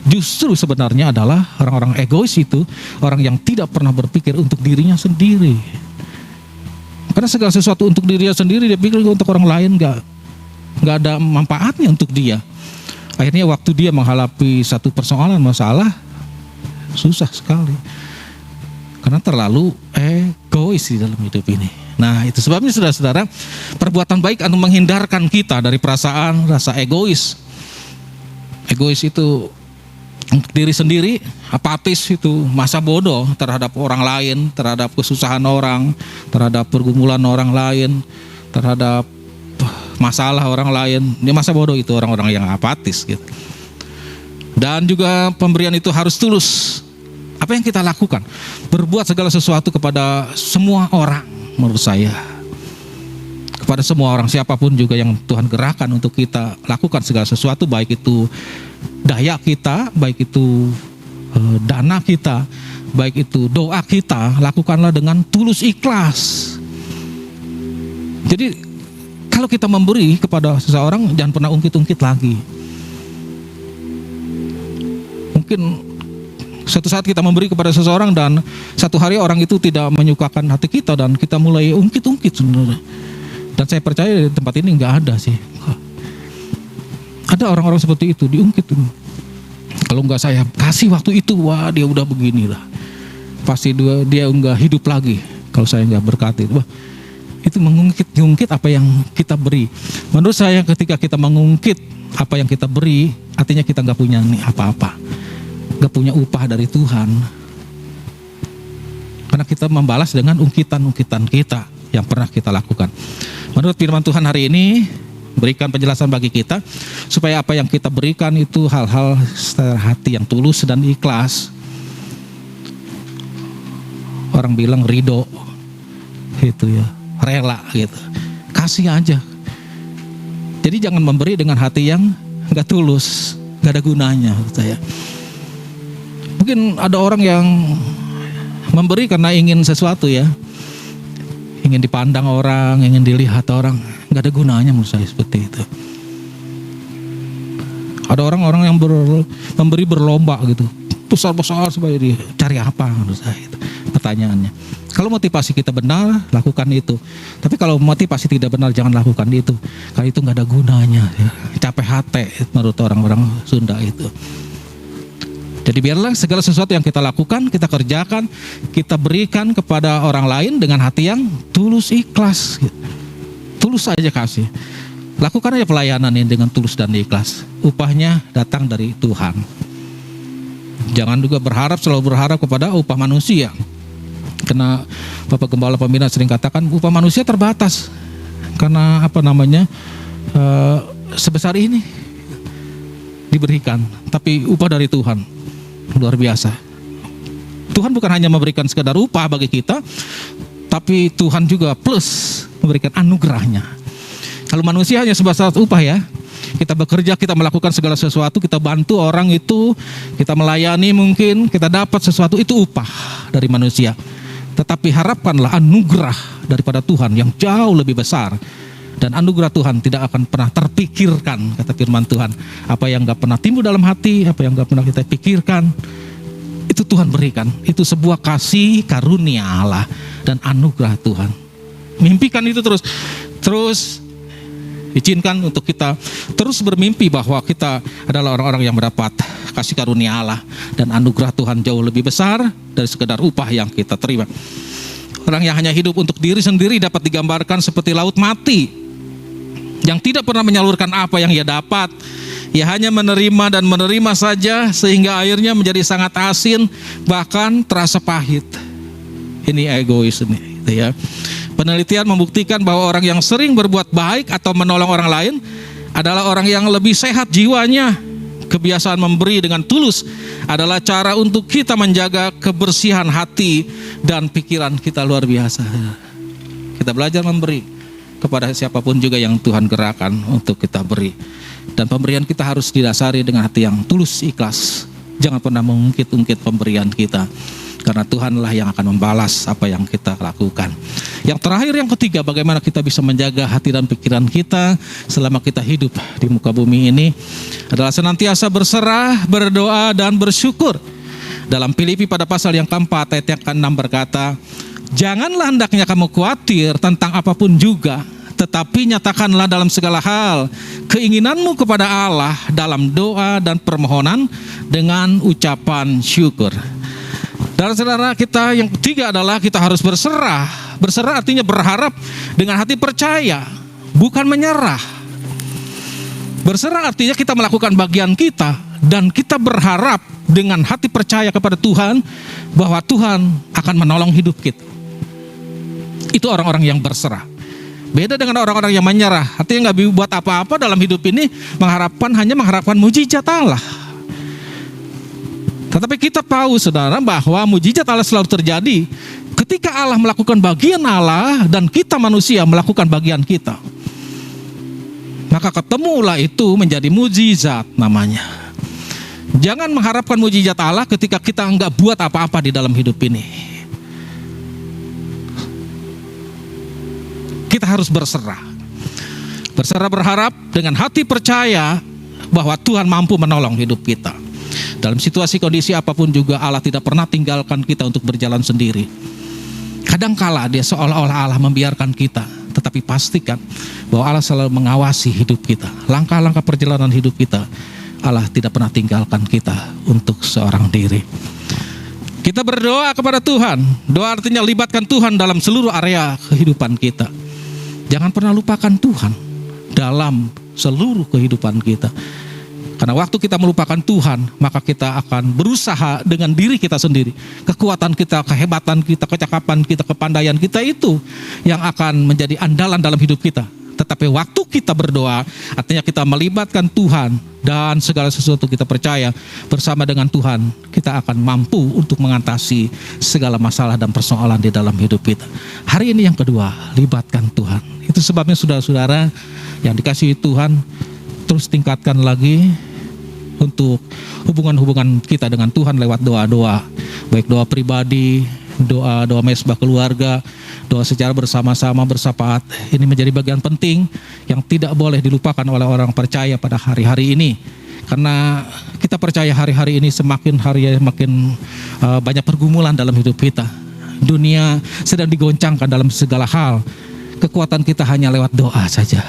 Justru sebenarnya adalah orang-orang egois itu, orang yang tidak pernah berpikir untuk dirinya sendiri. Karena segala sesuatu untuk dirinya sendiri, dia pikir untuk orang lain enggak ada manfaatnya untuk dia. Akhirnya waktu dia menghadapi satu persoalan, masalah, susah sekali. Karena terlalu egois di dalam hidup ini. Nah, itu sebabnya saudara-saudara, perbuatan baik akan menghindarkan kita dari perasaan rasa egois. Egois itu untuk diri sendiri, apatis itu, masa bodoh terhadap orang lain, terhadap kesusahan orang, terhadap pergumulan orang lain, terhadap masalah orang lain. Ini masa bodoh itu orang-orang yang apatis gitu. Dan juga pemberian itu harus tulus. Apa yang kita lakukan? Berbuat segala sesuatu kepada semua orang, menurut saya. Kepada semua orang, siapapun juga yang Tuhan gerakkan untuk kita lakukan segala sesuatu, baik itu daya kita, baik itu dana kita, baik itu doa kita, lakukanlah dengan tulus ikhlas. Jadi kalau kita memberi kepada seseorang, jangan pernah ungkit-ungkit lagi. Mungkin Suatu saat kita memberi kepada seseorang dan satu hari orang itu tidak menyukakan hati kita dan kita mulai ungkit-ungkit sebenarnya. Dan saya percaya di tempat ini nggak ada sih. Ada orang-orang seperti itu, diungkit. Kalau nggak saya kasih waktu itu, wah dia udah beginilah. Pasti dia nggak hidup lagi kalau saya nggak berkati. Wah, itu mengungkit apa yang kita beri. Menurut saya ketika kita mengungkit apa yang kita beri, artinya kita nggak punya apa-apa, nggak punya upah dari Tuhan. Karena kita membalas dengan ungkitan-ungkitan kita yang pernah kita lakukan. Menurut firman Tuhan hari ini, berikan penjelasan bagi kita supaya apa yang kita berikan itu hal-hal secara hati yang tulus dan ikhlas. Orang bilang ridho, gitu ya. Rela gitu, kasih aja. Jadi jangan memberi dengan hati yang nggak tulus, nggak ada gunanya. Saya mungkin ada orang yang memberi karena ingin sesuatu ya, ingin dipandang orang, ingin dilihat orang, nggak ada gunanya menurut saya seperti itu. Ada orang-orang yang memberi berlomba gitu, besar-besar supaya dia cari apa menurut saya itu pertanyaannya. Kalau motivasi kita benar, lakukan itu. Tapi kalau motivasi tidak benar, jangan lakukan itu. Karena itu nggak ada gunanya. Ya. Capek hati menurut orang-orang Sunda itu. Jadi biarlah segala sesuatu yang kita lakukan, kita kerjakan, kita berikan kepada orang lain dengan hati yang tulus ikhlas. Tulus saja kasih. Lakukan aja pelayanan ini dengan tulus dan ikhlas. Upahnya datang dari Tuhan. Jangan juga selalu berharap kepada upah manusia. Karena Bapak Gembala Pembina sering katakan upah manusia terbatas. Karena sebesar ini diberikan, tapi upah dari Tuhan luar biasa. Tuhan bukan hanya memberikan sekadar upah bagi kita, tapi Tuhan juga plus memberikan anugerahnya. Kalau manusia hanya sebatas upah ya, kita bekerja, kita melakukan segala sesuatu, kita bantu orang itu, kita melayani mungkin, kita dapat sesuatu, itu upah dari manusia. Tetapi harapkanlah anugerah daripada Tuhan yang jauh lebih besar. Dan anugerah Tuhan tidak akan pernah terpikirkan, kata firman Tuhan. Apa yang gak pernah timbul dalam hati, apa yang gak pernah kita pikirkan, itu Tuhan berikan. Itu sebuah kasih karunia Allah dan anugerah Tuhan. Mimpikan itu terus izinkan untuk kita terus bermimpi bahwa kita adalah orang-orang yang mendapat kasih karunia Allah dan anugerah Tuhan jauh lebih besar dari sekedar upah yang kita terima. Orang yang hanya hidup untuk diri sendiri dapat digambarkan seperti laut mati yang tidak pernah menyalurkan apa yang ia dapat. Ia hanya menerima dan menerima saja sehingga airnya menjadi sangat asin, bahkan terasa pahit. Ini egois ini, gitu ya. Penelitian membuktikan bahwa orang yang sering berbuat baik atau menolong orang lain adalah orang yang lebih sehat jiwanya. Kebiasaan memberi dengan tulus adalah cara untuk kita menjaga kebersihan hati dan pikiran kita luar biasa. Kita belajar memberi kepada siapapun juga yang Tuhan gerakan untuk kita beri. Dan pemberian kita harus didasari dengan hati yang tulus, ikhlas. Jangan pernah mengungkit-ungkit pemberian kita. Karena Tuhanlah yang akan membalas apa yang kita lakukan. Yang terakhir, yang ketiga, bagaimana kita bisa menjaga hati dan pikiran kita selama kita hidup di muka bumi ini adalah senantiasa berserah, berdoa, dan bersyukur. Dalam Filipi pada pasal yang keempat ayat yang ke-6 berkata, janganlah hendaknya kamu khawatir tentang apapun juga, tetapi nyatakanlah dalam segala hal keinginanmu kepada Allah dalam doa dan permohonan dengan ucapan syukur. Dan saudara, kita yang ketiga adalah kita harus berserah. Berserah artinya berharap dengan hati percaya, bukan menyerah. Berserah artinya kita melakukan bagian kita dan kita berharap dengan hati percaya kepada Tuhan bahwa Tuhan akan menolong hidup kita. Itu orang-orang yang berserah. Beda dengan orang-orang yang menyerah. Artinya nggak buat apa-apa dalam hidup ini, hanya mengharapkan mujizat Allah. Tetapi kita tahu saudara bahwa mujizat Allah selalu terjadi ketika Allah melakukan bagian Allah dan kita manusia melakukan bagian kita. Maka ketemulah itu menjadi mujizat namanya. Jangan mengharapkan mujizat Allah ketika kita enggak buat apa-apa di dalam hidup ini. Kita harus berserah. Berserah berharap dengan hati percaya bahwa Tuhan mampu menolong hidup kita. Dalam situasi kondisi apapun juga Allah tidak pernah tinggalkan kita untuk berjalan sendiri. Kadangkala dia seolah-olah Allah membiarkan kita, tetapi pastikan bahwa Allah selalu mengawasi hidup kita. Langkah-langkah perjalanan hidup kita, Allah tidak pernah tinggalkan kita untuk seorang diri. Kita berdoa kepada Tuhan. Doa artinya libatkan Tuhan dalam seluruh area kehidupan kita. Jangan pernah lupakan Tuhan dalam seluruh kehidupan kita. Karena waktu kita melupakan Tuhan, maka kita akan berusaha dengan diri kita sendiri. Kekuatan kita, kehebatan kita, kecakapan kita, kepandaian kita itu yang akan menjadi andalan dalam hidup kita. Tetapi waktu kita berdoa, artinya kita melibatkan Tuhan dan segala sesuatu kita percaya bersama dengan Tuhan, kita akan mampu untuk mengatasi segala masalah dan persoalan di dalam hidup kita. Hari ini yang kedua, libatkan Tuhan. Itu sebabnya saudara-saudara yang dikasihi Tuhan, terus tingkatkan lagi untuk hubungan-hubungan kita dengan Tuhan lewat doa-doa, baik doa pribadi, doa mesbah keluarga, doa secara bersama-sama bersapaat. Ini menjadi bagian penting yang tidak boleh dilupakan oleh orang percaya pada hari-hari ini. Karena kita percaya hari-hari ini semakin hari makin banyak pergumulan dalam hidup kita. Dunia sedang digoncangkan dalam segala hal. Kekuatan kita hanya lewat doa saja.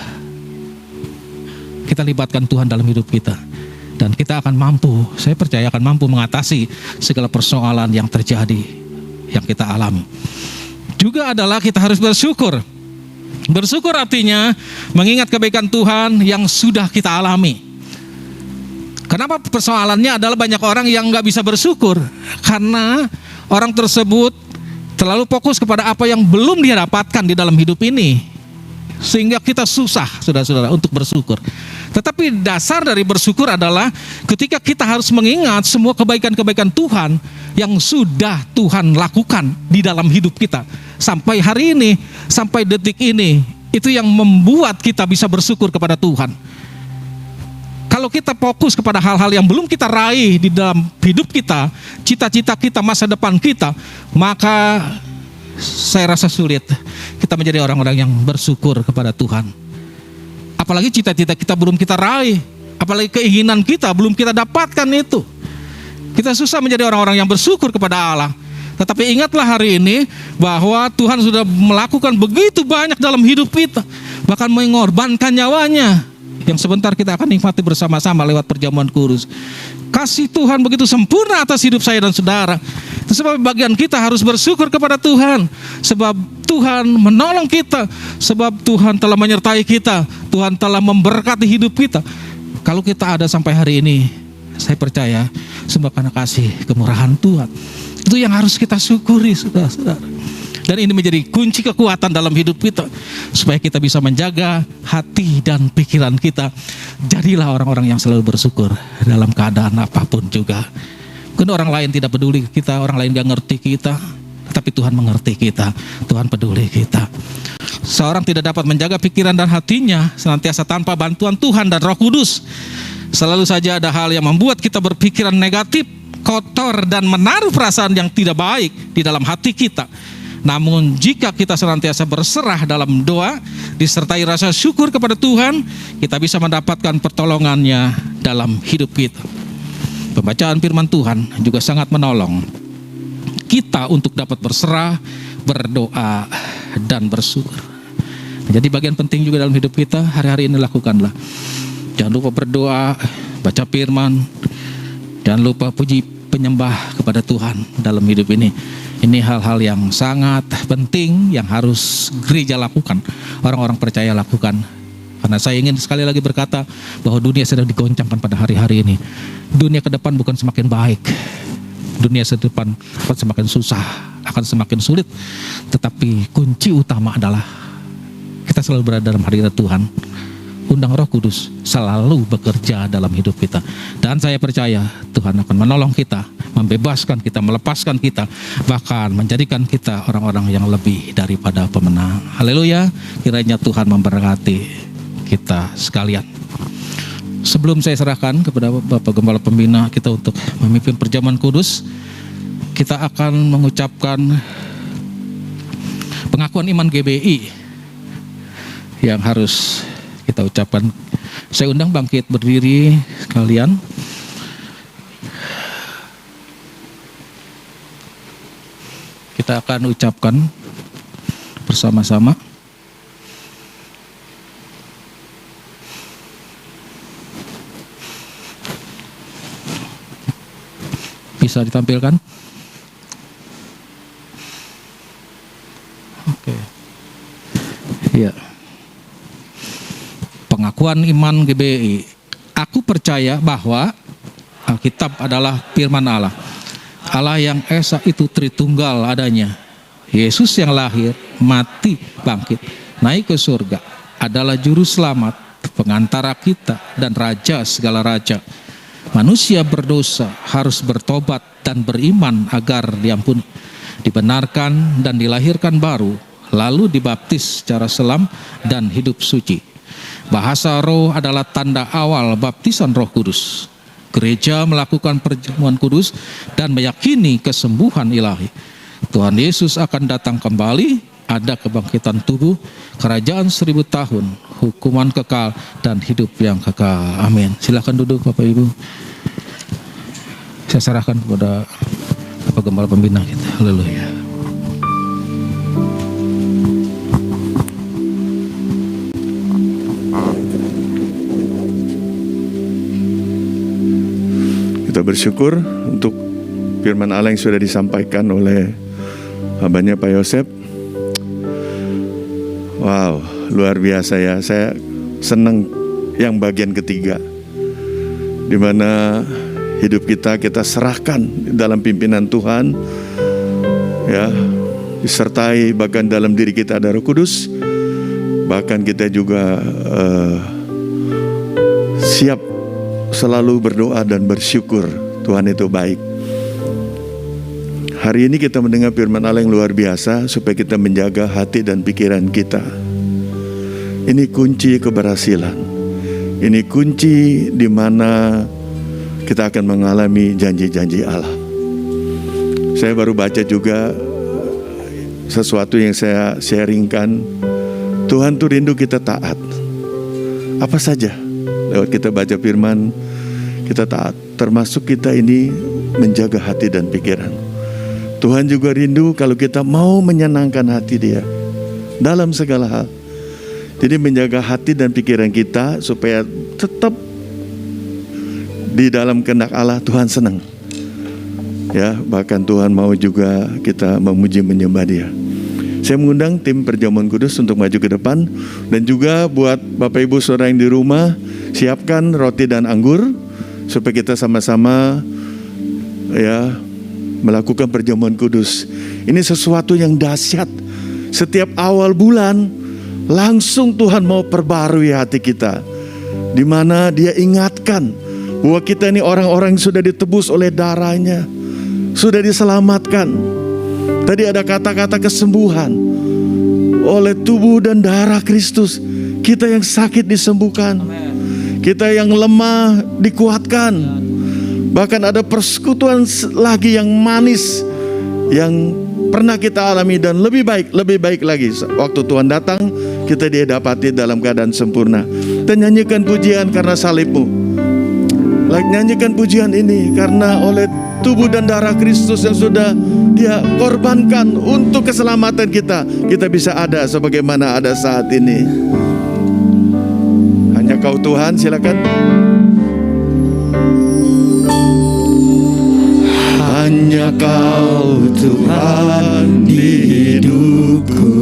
Kita libatkan Tuhan dalam hidup kita, dan kita akan mampu, saya percaya akan mampu mengatasi segala persoalan yang terjadi, yang kita alami. Juga adalah kita harus bersyukur. Bersyukur artinya mengingat kebaikan Tuhan yang sudah kita alami. Kenapa persoalannya adalah banyak orang yang gak bisa bersyukur? Karena orang tersebut terlalu fokus kepada apa yang belum dia dapatkan di dalam hidup ini, sehingga kita susah, saudara-saudara, untuk bersyukur. Tetapi dasar dari bersyukur adalah ketika kita harus mengingat semua kebaikan-kebaikan Tuhan yang sudah Tuhan lakukan di dalam hidup kita sampai hari ini, sampai detik ini. Itu yang membuat kita bisa bersyukur kepada Tuhan. Kalau kita fokus kepada hal-hal yang belum kita raih di dalam hidup kita, cita-cita kita, masa depan kita, maka saya rasa sulit kita menjadi orang-orang yang bersyukur kepada Tuhan. Apalagi cita-cita kita belum kita raih, apalagi keinginan kita belum kita dapatkan itu. Kita susah menjadi orang-orang yang bersyukur kepada Allah. Tetapi ingatlah hari ini bahwa Tuhan sudah melakukan begitu banyak dalam hidup kita, bahkan mengorbankan nyawanya, yang sebentar kita akan nikmati bersama-sama lewat perjamuan kudus. Kasih Tuhan begitu sempurna atas hidup saya dan saudara. Itu sebab bagian kita harus bersyukur kepada Tuhan, sebab Tuhan menolong kita, sebab Tuhan telah menyertai kita, Tuhan telah memberkati hidup kita. Kalau kita ada sampai hari ini, saya percaya sebab karena kasih kemurahan Tuhan. Itu yang harus kita syukuri, saudara-saudara. Dan ini menjadi kunci kekuatan dalam hidup kita, supaya kita bisa menjaga hati dan pikiran kita. Jadilah orang-orang yang selalu bersyukur dalam keadaan apapun juga. Mungkin orang lain tidak peduli kita, orang lain gak ngerti kita, tapi Tuhan mengerti kita, Tuhan peduli kita. Seorang tidak dapat menjaga pikiran dan hatinya senantiasa tanpa bantuan Tuhan dan Roh Kudus. Selalu saja ada hal yang membuat kita berpikiran negatif, kotor, dan menaruh perasaan yang tidak baik di dalam hati kita. Namun jika kita senantiasa berserah dalam doa, disertai rasa syukur kepada Tuhan, kita bisa mendapatkan pertolongannya dalam hidup kita. Pembacaan firman Tuhan juga sangat menolong kita untuk dapat berserah, berdoa, dan bersyukur. Jadi bagian penting juga dalam hidup kita, hari-hari ini lakukanlah. Jangan lupa berdoa, baca firman, jangan lupa puji penyembah kepada Tuhan dalam hidup ini. Ini hal-hal yang sangat penting yang harus gereja lakukan, orang-orang percaya lakukan. Karena saya ingin sekali lagi berkata bahwa dunia sedang digoncangkan pada hari-hari ini. Dunia ke depan bukan semakin baik, dunia ke depan akan semakin susah, akan semakin sulit. Tetapi kunci utama adalah kita selalu berada dalam hadirat Tuhan. Undang Roh Kudus selalu bekerja dalam hidup kita. Dan saya percaya Tuhan akan menolong kita, membebaskan kita, melepaskan kita, bahkan menjadikan kita orang-orang yang lebih daripada pemenang. Haleluya. Kiranya Tuhan memberkati kita sekalian. Sebelum saya serahkan kepada Bapak Gembala Pembina kita untuk memimpin perjamuan kudus, kita akan mengucapkan pengakuan iman GBI yang harus kita ucapkan. Saya undang bangkit berdiri sekalian. Kita akan ucapkan bersama-sama. Bisa ditampilkan? Oke. Iya. Pengakuan iman GBI. Aku percaya bahwa Alkitab adalah firman Allah. Allah yang esa itu Tritunggal adanya. Yesus yang lahir, mati, bangkit, naik ke surga adalah juru selamat, pengantara kita dan raja segala raja. Manusia berdosa harus bertobat dan beriman agar diampuni, dibenarkan dan dilahirkan baru, lalu dibaptis secara selam dan hidup suci. Bahasa roh adalah tanda awal baptisan Roh Kudus. Gereja melakukan perjamuan kudus dan meyakini kesembuhan ilahi. Tuhan Yesus akan datang kembali, ada kebangkitan tubuh, kerajaan 1000 tahun, hukuman kekal dan hidup yang kekal. Amin. Silakan duduk Bapak Ibu. Saya serahkan kepada Bapak Gembala Pembina kita. Haleluya. Kita bersyukur untuk firman Allah yang sudah disampaikan oleh hambanya Pak Yosep. Wow, luar biasa ya. Saya senang yang bagian ketiga, di mana hidup kita serahkan dalam pimpinan Tuhan, ya, disertai bahkan dalam diri kita ada Roh Kudus, bahkan kita juga siap selalu berdoa dan bersyukur. Tuhan itu baik. Hari ini kita mendengar firman Allah yang luar biasa supaya kita menjaga hati dan pikiran kita. Ini kunci keberhasilan. Ini kunci di mana kita akan mengalami janji-janji Allah. Saya baru baca juga sesuatu yang saya sharingkan. Tuhan tuh rindu kita taat. Apa saja. Lewat kita baca firman, kita taat. Termasuk kita ini menjaga hati dan pikiran. Tuhan juga rindu kalau kita mau menyenangkan hati Dia dalam segala hal. Jadi menjaga hati dan pikiran kita supaya tetap di dalam kehendak Allah. Tuhan senang. Ya, bahkan Tuhan mau juga kita memuji menyembah Dia. Saya mengundang tim perjamuan kudus untuk maju ke depan. Dan juga buat Bapak Ibu saudara yang di rumah, siapkan roti dan anggur supaya kita sama-sama ya melakukan perjamuan kudus. Ini sesuatu yang dahsyat. Setiap awal bulan langsung Tuhan mau perbarui hati kita, di mana Dia ingatkan bahwa kita ini orang-orang yang sudah ditebus oleh darahnya, sudah diselamatkan. Tadi ada kata-kata kesembuhan oleh tubuh dan darah Kristus. Kita yang sakit disembuhkan, kita yang lemah dikuatkan. Bahkan ada persekutuan lagi yang manis yang pernah kita alami dan lebih baik lagi. Waktu Tuhan datang, kita didapati dalam keadaan sempurna. Dan nyanyikan pujian karena salib-Mu. Nyanyikan pujian ini karena oleh tubuh dan darah Kristus yang sudah Dia korbankan untuk keselamatan kita, kita bisa ada sebagaimana ada saat ini. Hanya Kau Tuhan, silakan. Hanya Kau Tuhan di hidupku,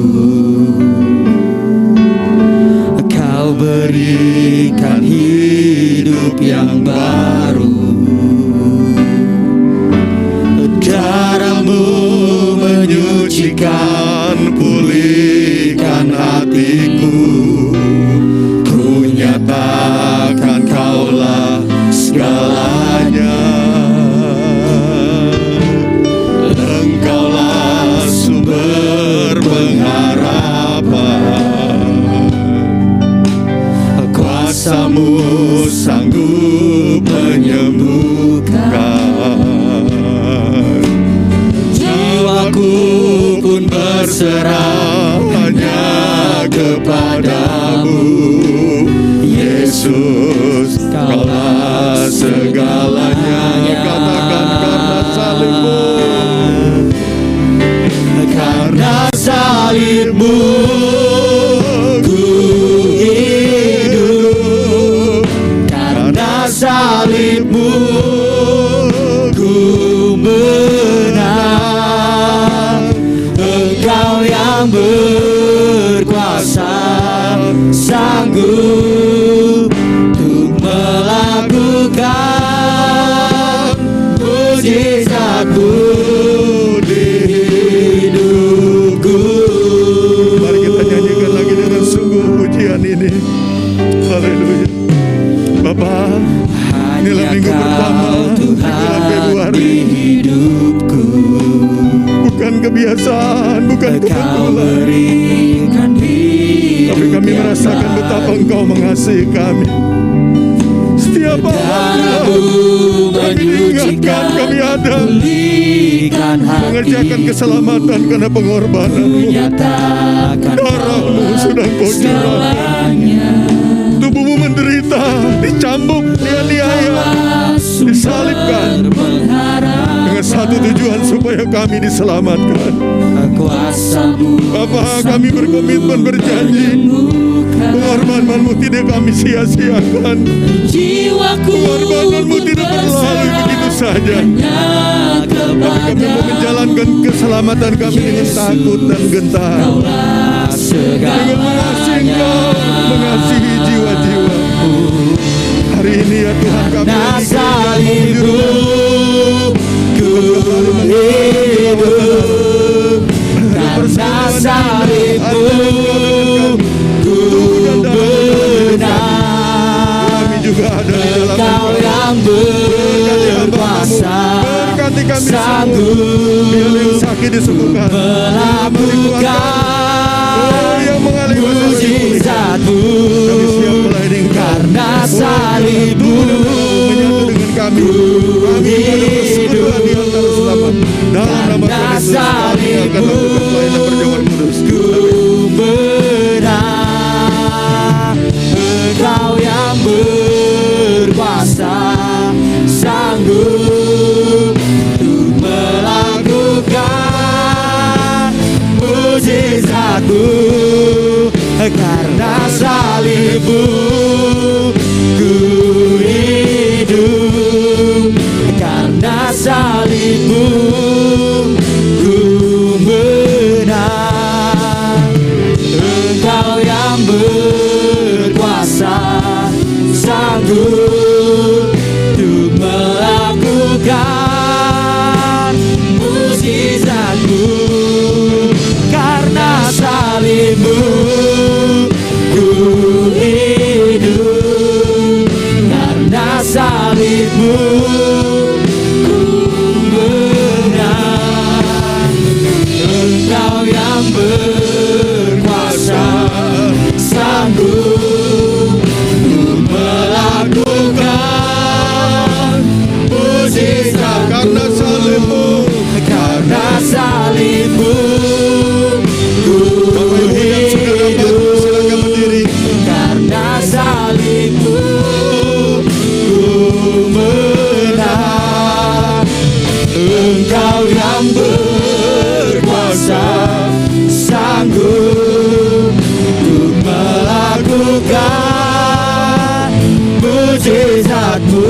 Kau berikan hidup yang baru. Darah-Mu menyucikan, pulihkan hatiku. Ku nyatakan Kaulah segalanya. Engkaulah sumber pengharapan. Kuasa-Mu sanggup menyembuhkan. Jiwaku pun berserah hanya kepadamu. Yesus, Kaulah segalanya. Katakan karena salib-Mu. sanggup untuk melakukan mujizat-Mu di hidupku. Mari kita nyanyikan lagi dengan sungguh pujian ini. Haleluya. Bapa, inilah minggu pertama bulan Februari. Hidupku Bukan kebiasaan, bukan kebetulan, tapi kami merasakan betapa Engkau mengasihi kami. Setiap malam kami diingatkan kami ada mengerjakan keselamatan karena pengorbanan-Mu. Darah-Mu sudah Kau curahkan. Tubuh-Mu menderita, dicambuk, dianiaya, disalibkan dengan satu tujuan supaya kami diselamatkan. Bapa, kami berkomitmen berjanji pengorbanan-Mu tidak kami sia-siakan. Pengorbanan-Mu tidak berlalu begitu saja. Tapi kami mau menjalankan keselamatan kami dengan takut dan gentar, dengan mengasihi Engkau, mengasihi jiwa-jiwa. Hari ini ya Tuhan, kami karena salib-Mu kami juga ada di dalam Engkau yang berkuasa, berkati kami sanggup biar yang sakit disembuhkan, melakukan yang mengalami mujizat-Mu. Kami siap melayani Engkau Karena salib-Mu menyatu dengan kami. Kami ada persekutuan di antara selamat. Dalam nama Tuhan Yesus kami akan melakukan pelayanan perjamuan kudus. Benar, Engkau yang berkuasa, sanggup untuk melakukan mujizat-Mu. Karena salib-Mu ku hidup, karena salib-Mu ku menang. Engkau yang berkuasa, sanggup untuk melakukan mujizat-Mu. Karena salib-Mu ku hidup, karena salib-Mu ku menang. Engkau yang berkuasa, sanggup untuk melakukan mujizat. Karena salib-Mu, karena salib-Mu ku hidup, silakan berdiri. karena salib-Mu ku menang. Engkau yang berkuasa, sanggup untuk melakukan mujizat-Mu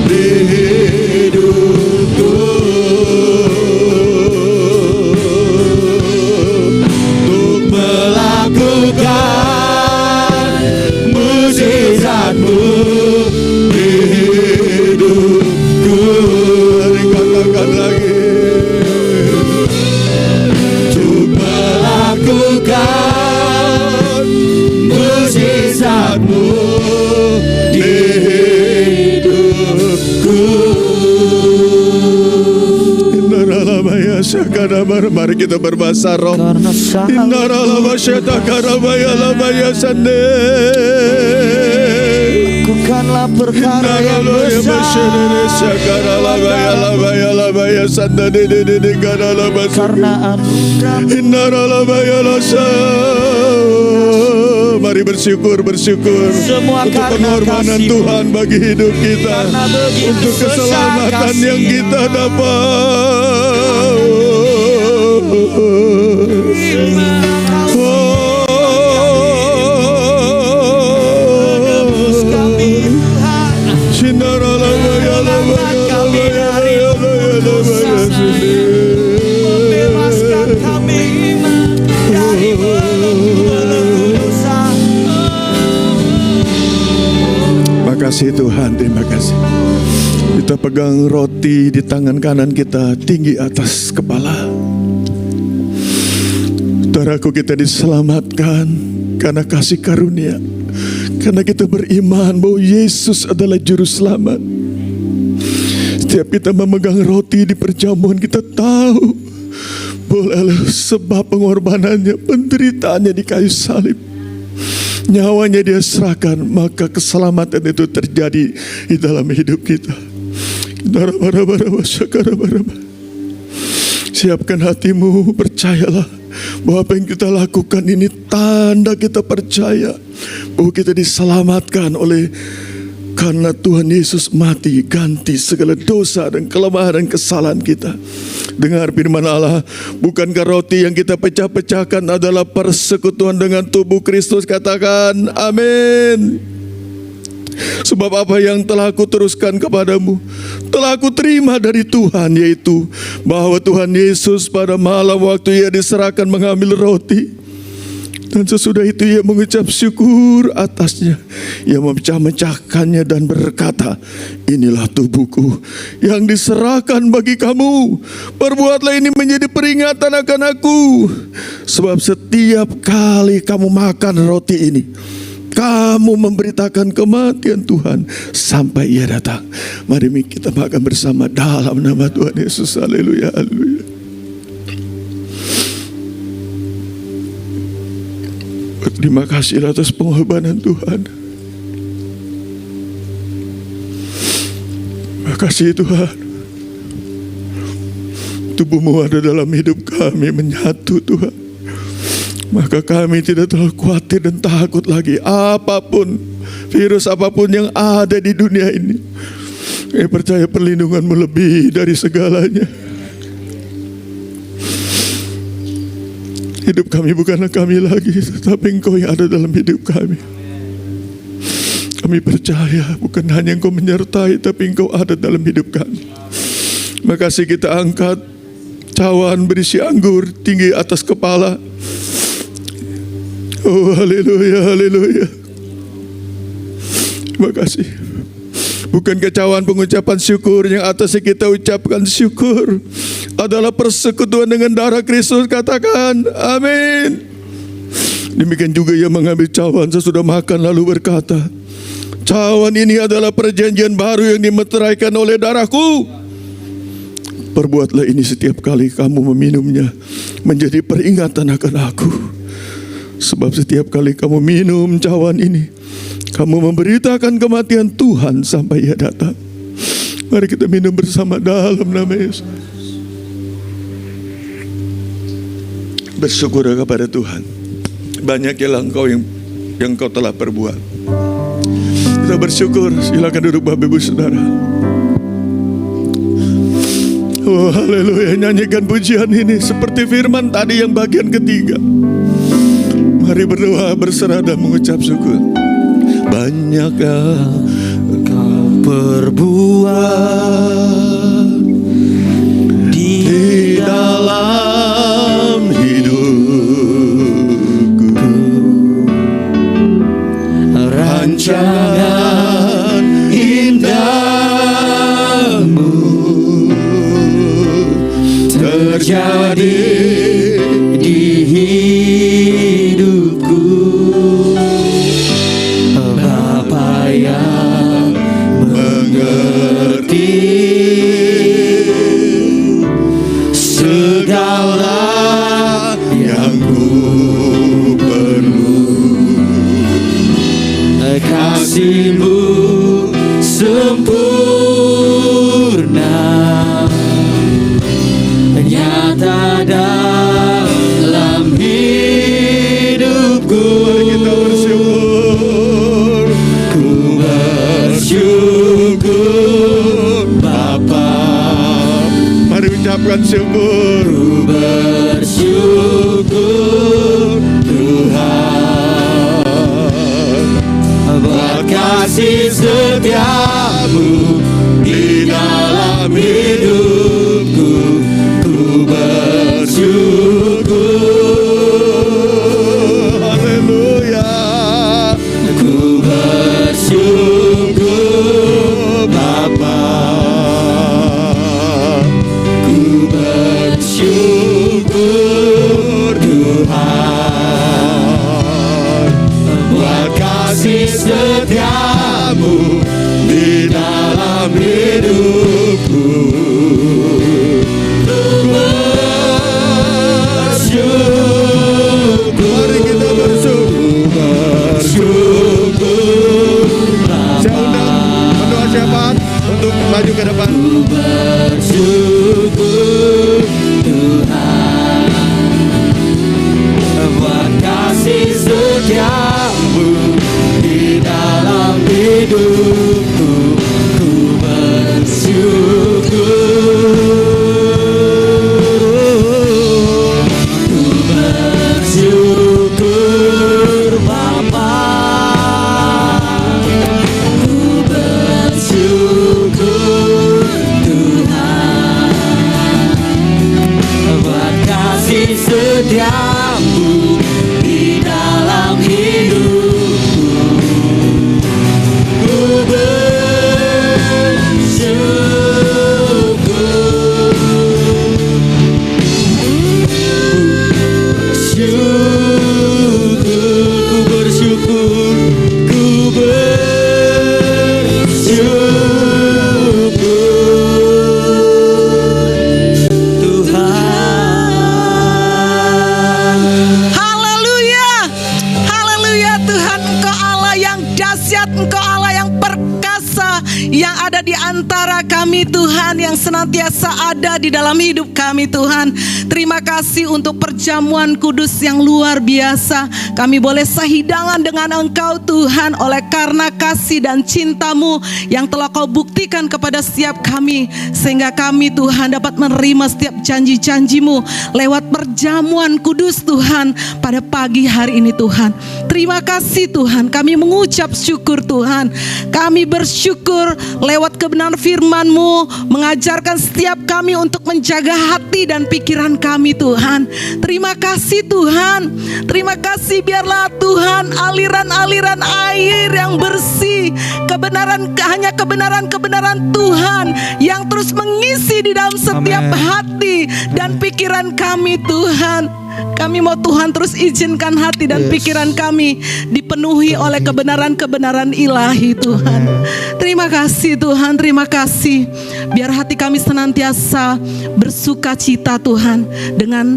di hidupku. Untuk melakukan mujizat-Mu di hidupku. Mari katakan lagi. Untuk melakukan mujizat-Mu di hidupku. Indaralabaya syakarabar. Mari kita berbahasa roh. Karena salib Indaralabaya syatakarabaya labaya sande. lakukanlah perkara yang Indaralabaya masyadere besar, syakaralabaya labaya labaya sande de karalabaya. karena anugerah. Indaralabaya lasa. Mari bersyukur Semua untuk karena pengorbanan kasih-Mu. Tuhan bagi hidup kita, Karena begitu untuk besar keselamatan yang kasih-Mu. kita dapat. Menebus kami, Tuhan. Menyelamatkan kami dari dosa, membebaskan kami dari belenggu dosa. kasih Tuhan, terima kasih. Kita pegang roti di tangan kanan kita tinggi atas kepala. Saudaraku, kita diselamatkan karena kasih karunia. Karena kita beriman bahwa Yesus adalah juru selamat. Setiap kita memegang roti di perjamuan, kita tahu boleh sebab pengorbanannya, penderitaannya di kayu salib, nyawanya dia serahkan, maka keselamatan itu terjadi di dalam hidup kita. Siapkan hatimu, percayalah bahwa apa yang kita lakukan ini tanda kita percaya bahwa kita diselamatkan oleh karena Tuhan Yesus mati ganti segala dosa dan kelemahan dan kesalahan kita. Dengar firman Allah, bukankah roti yang kita pecah-pecahkan adalah persekutuan dengan tubuh Kristus? Katakan amin. Sebab apa yang telah aku teruskan kepadamu telah aku terima dari Tuhan, yaitu bahwa Tuhan Yesus pada malam waktu ia diserahkan mengambil roti, dan sesudah itu ia mengucap syukur atasnya. Ia memecah-mecahkannya dan berkata, inilah tubuhku yang diserahkan bagi kamu. Perbuatlah ini menjadi peringatan akan aku. Sebab setiap kali kamu makan roti ini, kamu memberitakan kematian Tuhan sampai ia datang. Mari kita makan bersama dalam nama Tuhan Yesus. Haleluya, haleluya. Terima kasih atas pengorbanan Tuhan. Terima kasih Tuhan. Tubuh-Mu ada dalam hidup kami, menyatu Tuhan. Maka kami tidak terlalu khawatir dan takut lagi apapun, virus apapun yang ada di dunia ini. Kami percaya perlindungan-Mu lebih dari segalanya. Hidup kami bukanlah kami lagi, tetapi Engkau yang ada dalam hidup kami. Kami percaya bukan hanya Engkau menyertai, tapi Engkau ada dalam hidup kami. Makasih kita angkat cawan berisi anggur tinggi atas kepala. Oh haleluya, haleluya. Terima kasih. Bukan cawan pengucapan syukur, yang atasnya kita ucapkan syukur adalah persekutuan dengan darah Kristus. Katakan amin. Demikian juga ia mengambil cawan sesudah makan lalu berkata, cawan ini adalah perjanjian baru yang dimeteraikan oleh darahku. Perbuatlah ini setiap kali kamu meminumnya menjadi peringatan akan aku. Sebab setiap kali kamu minum cawan ini, kamu memberitakan kematian Tuhan sampai ia datang. Mari kita minum bersama dalam nama Yesus. Bersyukur kepada Tuhan. Banyaknya Engkau yang Engkau telah perbuat. Kita bersyukur. Silakan duduk Bapak Ibu Saudara. Oh haleluya. Nyanyikan pujian ini seperti firman tadi yang bagian ketiga. Mari berdoa, berserah dan mengucap syukur. Banyakkah Engkau perbuat di dalam hidupku. Rancangan indahmu terjadi di hidupku. Bapa yang mengerti segala yang ku perlu. Kasih-Mu sempurna, nyata dalam hidupku. Kita bersyukur, ku bersyukur Bapa. Mari ucapkan syukur. Ku bersyukur Tuhan, buat kasih setiamu di dalam hidupku. Ku bersyukur, haleluya. Ku bersyukur kasih setiamu di dalam hidupku. Mari kita bersyukur. Saya undang pendoa syafaat untuk maju ke depan. Bersyukur Tuhan buat kasih setiamu di dalam hidupku. Ku bersyukur, ku bersyukur Bapa, ku bersyukur Tuhan buat kasih setiamu di dalam hidupku. Ku bersyukur, ku bersyukur Tuhan. Haleluya, haleluya Tuhan, Engkau Allah yang dahsyat, Engkau Allah yang perkasa, yang ada di antara kami Tuhan, yang senantiasa ada di dalam hidup kami Tuhan. Terima kasih untuk perjamuan kudus yang luar biasa. Kami boleh sehidangan dengan Engkau Tuhan, oleh karena kasih dan cinta-Mu yang telah Kau buktikan kepada setiap kami, sehingga kami Tuhan dapat menerima setiap janji-janji-Mu lewat perjamuan kudus Tuhan pada pagi hari ini Tuhan. Terima kasih Tuhan, kami mengucap syukur Tuhan. Kami bersyukur lewat kebenaran firman-Mu mengajarkan setiap kami untuk menjaga hati dan pikiran kami Tuhan. Terima kasih Tuhan. Terima kasih, biarlah Tuhan aliran-aliran air yang bersih, kebenaran, hanya kebenaran-kebenaran Tuhan yang terus mengisi di dalam setiap hati dan pikiran kami Tuhan. Kami mau Tuhan terus izinkan hati dan pikiran kami dipenuhi oleh kebenaran-kebenaran ilahi Tuhan. Terima kasih Tuhan, terima kasih. Biar hati kami senantiasa bersuka cita Tuhan, dengan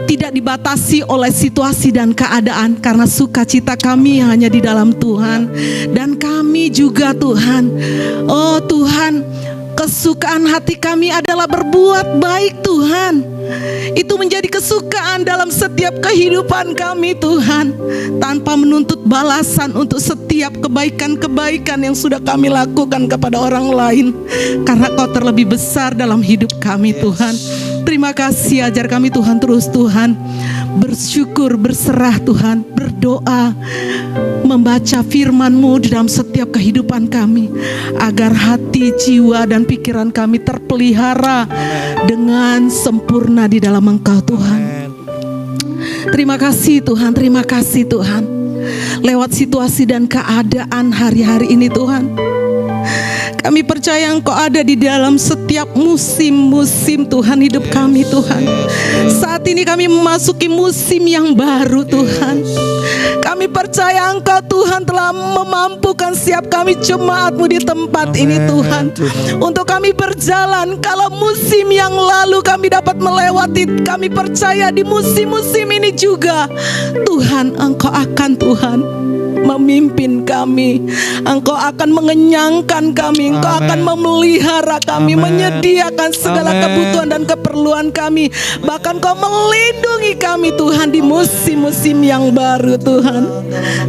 tidak dibatasi oleh situasi dan keadaan, karena sukacita kami hanya di dalam Tuhan. Dan kami juga Tuhan, oh Tuhan, kesukaan hati kami adalah berbuat baik Tuhan. Itu menjadi kesukaan dalam setiap kehidupan kami Tuhan, tanpa menuntut balasan untuk setiap kebaikan-kebaikan yang sudah kami lakukan kepada orang lain, karena Kau terlebih besar dalam hidup kami Tuhan. Terima kasih, ajar kami Tuhan terus Tuhan bersyukur, berserah Tuhan, berdoa, membaca firman-Mu di dalam setiap kehidupan kami, agar hati, jiwa, dan pikiran kami terpelihara dengan sempurna di dalam Engkau Tuhan. Terima kasih Tuhan, terima kasih Tuhan. Lewat situasi dan keadaan hari-hari ini Tuhan, kami percaya Engkau ada di dalam setiap musim-musim Tuhan hidup kami Tuhan. Saat ini kami memasuki musim yang baru Tuhan. Kami percaya Engkau Tuhan telah memampukan setiap kami jemaat-Mu di tempat ini Tuhan, untuk kami berjalan. Kalau musim yang lalu kami dapat melewati, kami percaya di musim-musim ini juga Tuhan, Engkau akan Tuhan memimpin kami. Engkau akan mengenyangkan kami, Engkau akan memelihara kami, menyediakan segala kebutuhan dan keperluan kami. Bahkan Kau melindungi kami Tuhan di musim-musim yang baru Tuhan.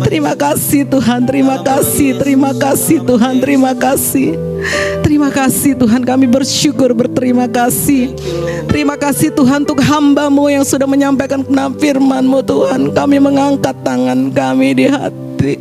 Terima kasih Tuhan, terima kasih, terima kasih Tuhan, terima kasih. Terima kasih Tuhan, kami bersyukur, berterima kasih. Terima kasih Tuhan untuk hamba-Mu yang sudah menyampaikan firman-Mu Tuhan. Kami mengangkat tangan kami di hati,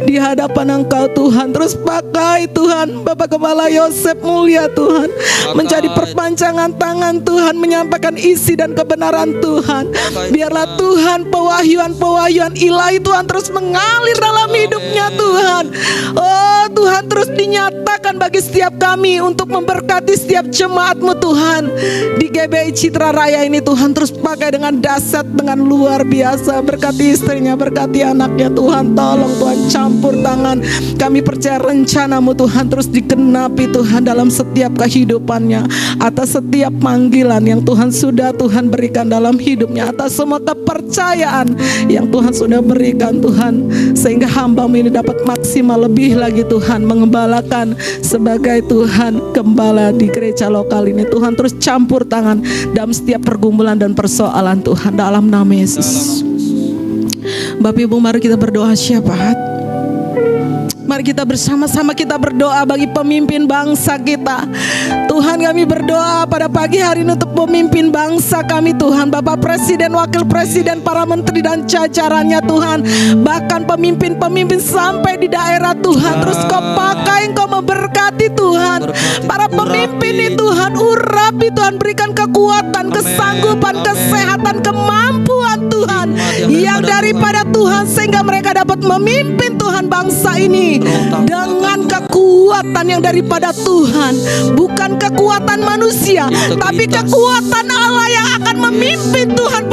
di hadapan Engkau Tuhan. Terus pakai Tuhan Bapak Kepala Yosef Mulia Tuhan, menjadi perpanjangan tangan Tuhan, menyampaikan isi dan kebenaran Tuhan. Biarlah Tuhan pewahyuan-pewahyuan ilahi Tuhan terus mengalir dalam hidupnya Tuhan. Oh Tuhan terus dinyatakan bagi setiap kami untuk memberkati setiap jemaat-Mu Tuhan di GBI Citra Raya ini Tuhan. Terus pakai dengan dahsyat, dengan luar biasa. Berkati istrinya, berkati anaknya Tuhan. Tolong Tuhan campur tangan. Kami percaya rencana-Mu Tuhan terus digenapi Tuhan dalam setiap kehidupannya, atas setiap panggilan yang Tuhan sudah Tuhan berikan dalam hidupnya, atas semua kepercayaan yang Tuhan sudah berikan Tuhan, sehingga hamba-Mu ini dapat maksimal lebih lagi Tuhan mengembalakan sebagai Tuhan gembala di gereja lokal ini. Tuhan terus campur tangan dalam setiap pergumulan dan persoalan Tuhan, dalam nama Yesus. Bapak Ibu, mari kita berdoa syafaat. Mari kita bersama-sama kita berdoa bagi pemimpin bangsa kita. Tuhan, kami berdoa pada pagi hari ini untuk pemimpin bangsa kami Tuhan. Bapak Presiden, Wakil Presiden, para menteri dan jajarannya Tuhan. Bahkan pemimpin-pemimpin sampai di daerah Tuhan. Terus Kau pakai, Engkau memberkati Tuhan. Para pemimpin ini Tuhan, urapi Tuhan, berikan kekuatan, kesanggupan, kesehatan, kemampuan Tuhan yang daripada Tuhan, sehingga mereka dapat memimpin Tuhan bangsa ini dengan kekuatan yang daripada Tuhan, bukan kekuatan manusia, tapi kekuatan Allah yang akan memimpin Tuhan,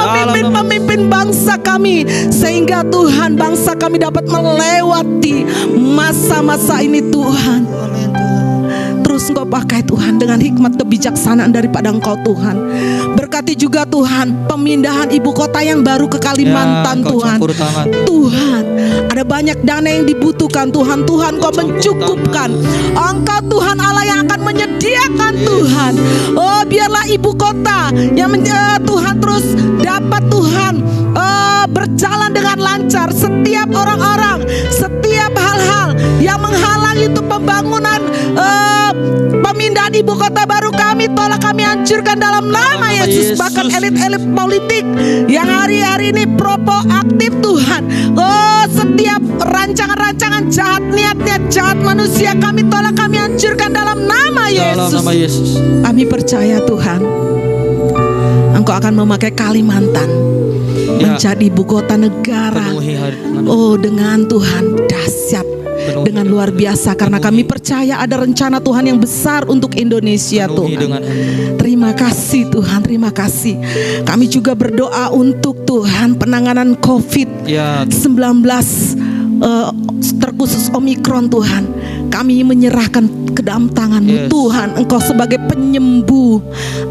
pemimpin bangsa kami, sehingga Tuhan bangsa kami dapat melewati masa-masa ini Tuhan. Terus Engkau pakai Tuhan dengan hikmat kebijaksanaan daripada Engkau Tuhan. Berkati juga Tuhan pemindahan ibu kota yang baru ke Kalimantan Tuhan. Tuhan, ada banyak dana yang dibutuhkan Tuhan. Tuhan, Kau mencukupkan. Engkau Tuhan Allah yang akan menyediakan Tuhan. Oh, biarlah ibu kota yang Tuhan terus dapat Tuhan berjalan dengan lancar. Setiap orang-orang, setiap hal-hal yang menghalangi untuk pembangunan pemindahan ibu kota baru kami tolak, kami hancurkan dalam nama Yesus. Bahkan elit-elit politik yang hari-hari ini proaktif Tuhan, setiap rancangan-rancangan jahat, niat-niat jahat manusia kami tolak, kami hancurkan dalam nama Yesus. Kami percaya Tuhan, Engkau akan memakai Kalimantan menjadi ibu kota negara. Oh, dengan Tuhan dahsyat, dengan luar biasa, karena kami percaya ada rencana Tuhan yang besar untuk Indonesia Tuhan. Terima kasih Tuhan, terima kasih. Kami juga berdoa untuk Tuhan penanganan COVID-19 terkhusus Omikron Tuhan. Kami menyerahkan ke dalam tangan-Mu Tuhan. Engkau sebagai penyembuh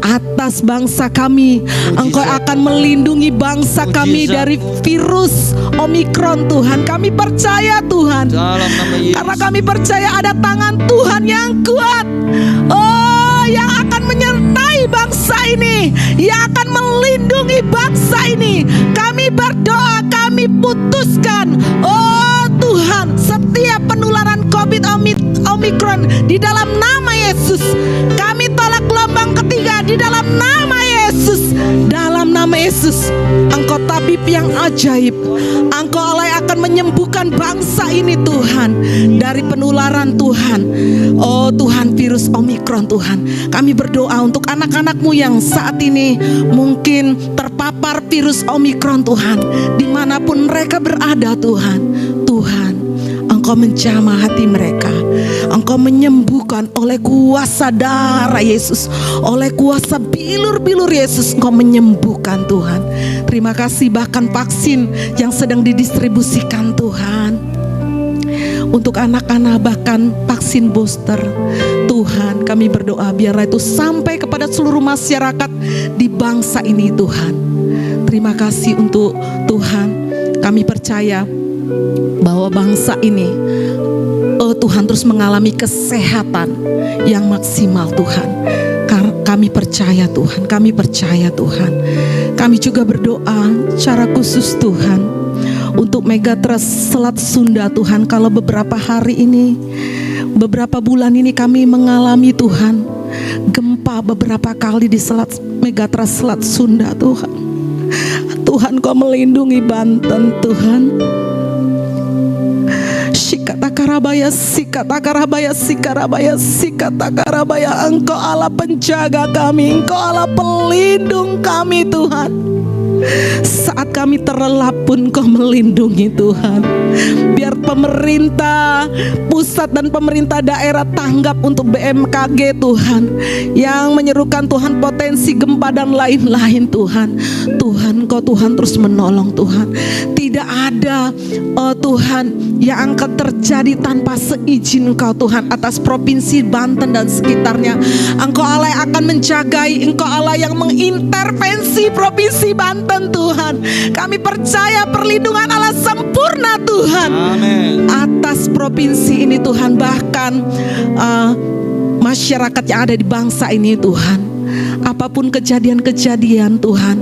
atas bangsa kami. Engkau akan melindungi bangsa kami dari virus Omikron Tuhan. Kami percaya Tuhan, karena kami percaya ada tangan Tuhan yang kuat, yang akan menyertai bangsa ini, yang akan melindungi bangsa ini. Kami berdoa, kami putuskan, Tuhan, setiap penularan COVID Omikron di dalam nama Yesus. Kami tolak gelombang ketiga di dalam nama Yesus. Dalam nama Yesus, Engkau tabib yang ajaib. Engkau Allah yang akan menyembuhkan bangsa ini Tuhan dari penularan Tuhan. Oh Tuhan, virus Omikron Tuhan. Kami berdoa untuk anak-anak-Mu yang saat ini mungkin terpapar virus Omikron Tuhan, dimanapun mereka berada Tuhan. Tuhan, Engkau menjamah hati mereka. Engkau menyembuhkan oleh kuasa darah Yesus, oleh kuasa bilur-bilur Yesus. Engkau menyembuhkan Tuhan. Terima kasih, bahkan vaksin yang sedang didistribusikan Tuhan untuk anak-anak, bahkan vaksin booster Tuhan, kami berdoa biarlah itu sampai kepada seluruh masyarakat di bangsa ini Tuhan. Terima kasih untuk Tuhan. Kami percaya bahwa bangsa ini, Tuhan, terus mengalami kesehatan yang maksimal Tuhan. Kami percaya Tuhan, kami percaya Tuhan. Kami juga berdoa secara khusus Tuhan untuk Megatrust Selat Sunda Tuhan. Kalau beberapa hari ini, beberapa bulan ini kami mengalami Tuhan gempa beberapa kali di Megatrust Selat Sunda Tuhan. Tuhan, Kau melindungi Banten Tuhan. Sikatakarabaya, sikatakarabaya, sikarabaya, sikatakarabaya. Engkau Allah penjaga kami, Engkau Allah pelindung kami Tuhan. Saat kami terlelap pun Kau melindungi Tuhan. Biar pemerintah pemerintah pusat dan pemerintah daerah tanggap untuk BMKG Tuhan, yang menyerukan Tuhan potensi gempa dan lain-lain Tuhan. Tuhan, Engkau Tuhan terus menolong Tuhan. Tidak ada Tuhan yang akan terjadi tanpa seizin Engkau Tuhan atas provinsi Banten dan sekitarnya. Engkau Allah yang akan menjagai, Engkau Allah yang mengintervensi provinsi Banten Tuhan. Kami percaya perlindungan Allah sempurna Tuhan atas provinsi ini Tuhan. Bahkan masyarakat yang ada di bangsa ini Tuhan, apapun kejadian-kejadian Tuhan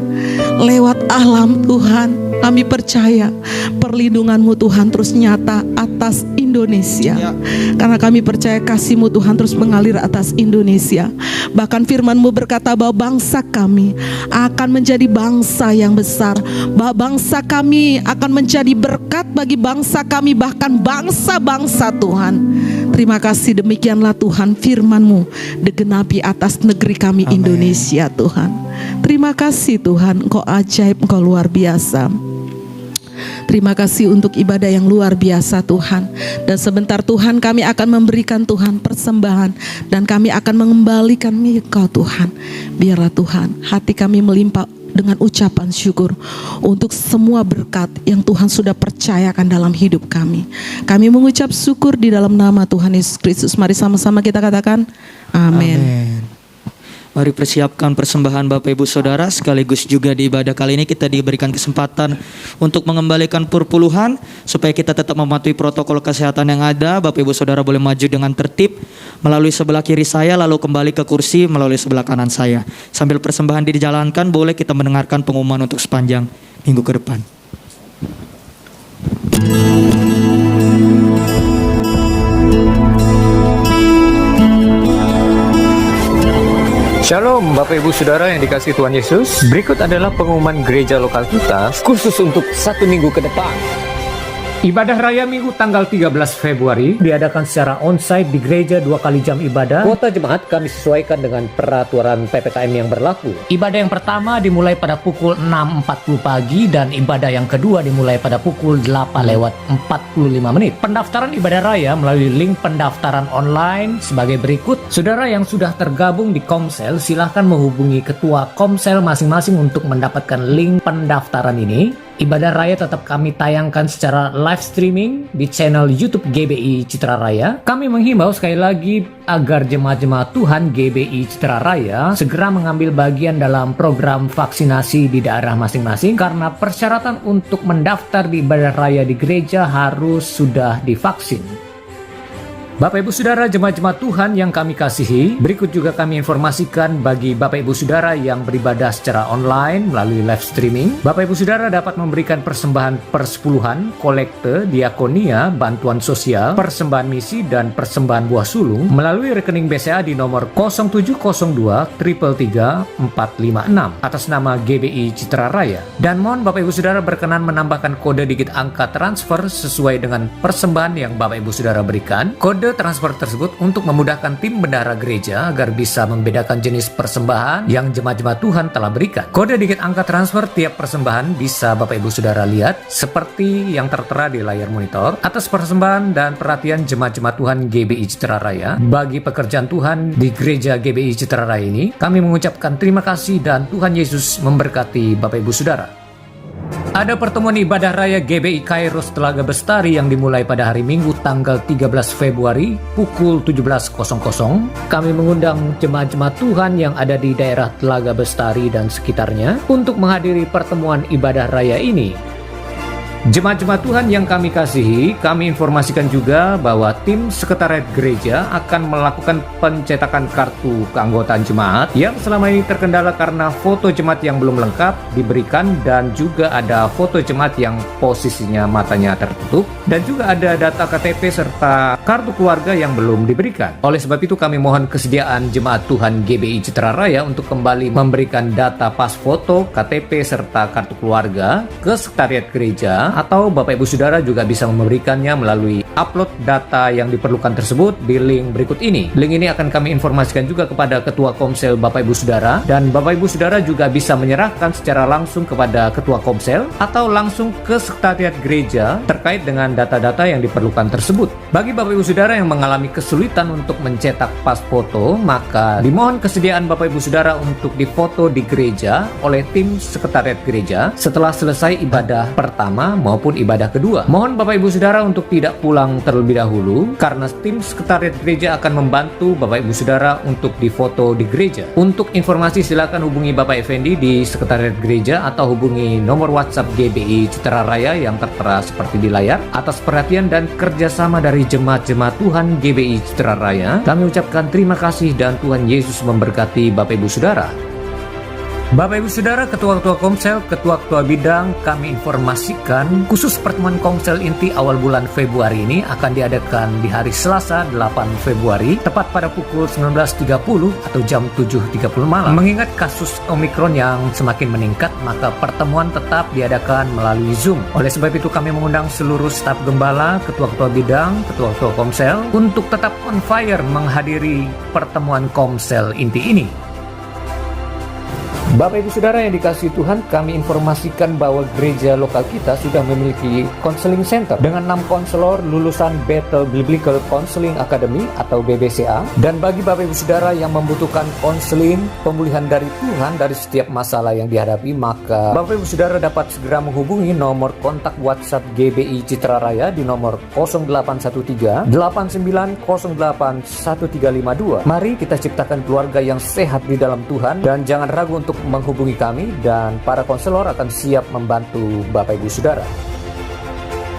lewat alam Tuhan, kami percaya perlindungan-Mu Tuhan terus nyata atas Indonesia. Karena kami percaya kasih-Mu Tuhan terus mengalir atas Indonesia. Bahkan firman-Mu berkata bahwa bangsa kami akan menjadi bangsa yang besar, bahwa bangsa kami akan menjadi berkat bagi bangsa kami, bahkan bangsa-bangsa Tuhan. Terima kasih, demikianlah Tuhan firman-Mu digenapi atas negeri kami Indonesia Tuhan. Terima kasih Tuhan, Engkau ajaib, Engkau luar biasa. Terima kasih untuk ibadah yang luar biasa Tuhan. Dan sebentar Tuhan kami akan memberikan Tuhan persembahan, dan kami akan mengembalikan Engkau Tuhan. Biarlah Tuhan hati kami melimpah dengan ucapan syukur untuk semua berkat yang Tuhan sudah percayakan dalam hidup kami. Kami mengucap syukur di dalam nama Tuhan Yesus Kristus. Mari sama-sama kita katakan amin. Mari persiapkan persembahan Bapak Ibu Saudara. Sekaligus juga di ibadah kali ini kita diberikan kesempatan untuk mengembalikan perpuluhan, supaya kita tetap mematuhi protokol kesehatan yang ada. Bapak Ibu Saudara boleh maju dengan tertib melalui sebelah kiri saya, lalu kembali ke kursi melalui sebelah kanan saya. Sambil persembahan dijalankan, boleh kita mendengarkan pengumuman untuk sepanjang minggu ke depan. Shalom Bapak Ibu Saudara yang dikasihi Tuhan Yesus. Berikut adalah pengumuman gereja lokal kita khusus untuk 1 minggu ke depan. Ibadah Raya Minggu tanggal 13 Februari diadakan secara onsite di gereja 2 kali jam ibadah. Kuota jemaat kami sesuaikan dengan peraturan PPKM yang berlaku. Ibadah yang pertama dimulai pada pukul 6.40 pagi dan ibadah yang kedua dimulai pada pukul 8:45. Pendaftaran ibadah raya melalui link pendaftaran online sebagai berikut. Saudara yang sudah tergabung di Komsel, silahkan menghubungi ketua Komsel masing-masing untuk mendapatkan link pendaftaran ini. Ibadah Raya tetap kami tayangkan secara live streaming di channel YouTube GBI Citra Raya. Kami menghimbau sekali lagi agar jemaat-jemaat Tuhan GBI Citra Raya segera mengambil bagian dalam program vaksinasi di daerah masing-masing, karena persyaratan untuk mendaftar di ibadah raya di gereja harus sudah divaksin. Bapak Ibu Saudara jemaat-jemaat Tuhan yang kami kasihi, berikut juga kami informasikan bagi Bapak Ibu Saudara yang beribadah secara online melalui live streaming. Bapak Ibu Saudara dapat memberikan persembahan persepuluhan, kolekte, diakonia, bantuan sosial, persembahan misi, dan persembahan buah sulung melalui rekening BCA di nomor 0702 333 456 atas nama GBI Citra Raya. Dan mohon Bapak Ibu Saudara berkenan menambahkan kode digit angka transfer sesuai dengan persembahan yang Bapak Ibu Saudara berikan. Kode transfer tersebut untuk memudahkan tim bendahara gereja agar bisa membedakan jenis persembahan yang jemaat-jemaat Tuhan telah berikan. Kode digit angka transfer tiap persembahan bisa Bapak Ibu Saudara lihat seperti yang tertera di layar monitor. Atas persembahan dan perhatian jemaat-jemaat Tuhan GBI Citra Raya bagi pekerjaan Tuhan di gereja GBI Citra Raya ini, kami mengucapkan terima kasih dan Tuhan Yesus memberkati Bapak Ibu Saudara. Ada pertemuan ibadah raya GBI Kairos Telaga Bestari yang dimulai pada hari Minggu tanggal 13 Februari pukul 17.00. Kami mengundang jemaat-jemaat Tuhan yang ada di daerah Telaga Bestari dan sekitarnya untuk menghadiri pertemuan ibadah raya ini. Jemaat-jemaat Tuhan yang kami kasihi, kami informasikan juga bahwa tim sekretariat gereja akan melakukan pencetakan kartu keanggotaan jemaat yang selama ini terkendala karena foto jemaat yang belum lengkap diberikan, dan juga ada foto jemaat yang posisinya matanya tertutup, dan juga ada data KTP serta kartu keluarga yang belum diberikan. Oleh sebab itu kami mohon kesediaan jemaat Tuhan GBI Citra Raya untuk kembali memberikan data pas foto, KTP serta kartu keluarga ke sekretariat gereja gereja, atau Bapak Ibu Saudara juga bisa memberikannya melalui upload data yang diperlukan tersebut di link berikut ini. Link ini akan kami informasikan juga kepada Ketua Komsel Bapak Ibu Saudara, dan Bapak Ibu Saudara juga bisa menyerahkan secara langsung kepada Ketua Komsel atau langsung ke Sekretariat Gereja terkait dengan data-data yang diperlukan tersebut. Bagi Bapak Ibu Saudara yang mengalami kesulitan untuk mencetak pas foto, maka dimohon kesediaan Bapak Ibu Saudara untuk difoto di gereja oleh tim Sekretariat Gereja setelah selesai ibadah pertama maupun ibadah kedua. Mohon Bapak Ibu Saudara untuk tidak pulang terlebih dahulu karena tim Sekretariat Gereja akan membantu Bapak Ibu Saudara untuk difoto di gereja. Untuk informasi silakan hubungi Bapak Effendi di Sekretariat Gereja atau hubungi nomor WhatsApp GBI Citra Raya yang tertera seperti di layar. Atas perhatian dan kerjasama dari jemaat-jemaat Tuhan GBI Citra Raya, kami ucapkan terima kasih dan Tuhan Yesus memberkati Bapak Ibu Saudara. Bapak Ibu Saudara, Ketua-Ketua Komsel, Ketua-Ketua Bidang, kami informasikan khusus pertemuan Komsel inti awal bulan Februari ini akan diadakan di hari Selasa 8 Februari tepat pada pukul 19.30 atau jam 7.30 malam. Mengingat kasus Omikron yang semakin meningkat, maka pertemuan tetap diadakan melalui Zoom. Oleh sebab itu kami mengundang seluruh staf gembala, Ketua-Ketua Bidang, Ketua-Ketua Komsel untuk tetap on fire menghadiri pertemuan Komsel inti ini. Bapak Ibu Saudara yang dikasihi Tuhan, kami informasikan bahwa gereja lokal kita sudah memiliki counseling center dengan 6 konselor lulusan Bethel Biblical Counseling Academy atau BBCA. Dan bagi Bapak Ibu Saudara yang membutuhkan konseling pemulihan dari Tuhan dari setiap masalah yang dihadapi, maka Bapak Ibu Saudara dapat segera menghubungi nomor kontak WhatsApp GBI Citra Raya di nomor 0813 8908 1352. Mari kita ciptakan keluarga yang sehat di dalam Tuhan, dan jangan ragu untuk menghubungi kami, dan para konselor akan siap membantu Bapak Ibu Saudara.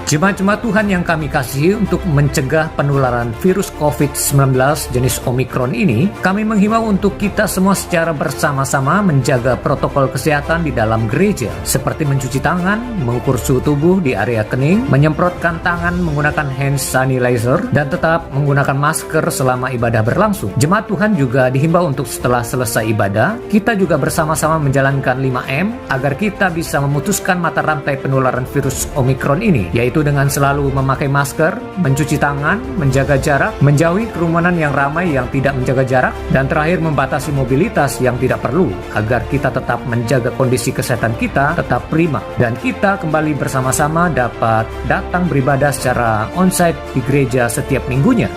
Jemaat-jemaat Tuhan yang kami kasihi, untuk mencegah penularan virus COVID-19 jenis Omikron ini, kami menghimbau untuk kita semua secara bersama-sama menjaga protokol kesehatan di dalam gereja, seperti mencuci tangan, mengukur suhu tubuh di area kening, menyemprotkan tangan menggunakan hand sanitizer, dan tetap menggunakan masker selama ibadah berlangsung. Jemaat Tuhan juga dihimbau untuk setelah selesai ibadah, kita juga bersama-sama menjalankan 5M agar kita bisa memutuskan mata rantai penularan virus Omikron ini, yaitu dengan selalu memakai masker, mencuci tangan, menjaga jarak, menjauhi kerumunan yang ramai yang tidak menjaga jarak, dan terakhir membatasi mobilitas yang tidak perlu agar kita tetap menjaga kondisi kesehatan kita tetap prima, dan kita kembali bersama-sama dapat datang beribadah secara onsite di gereja setiap minggunya.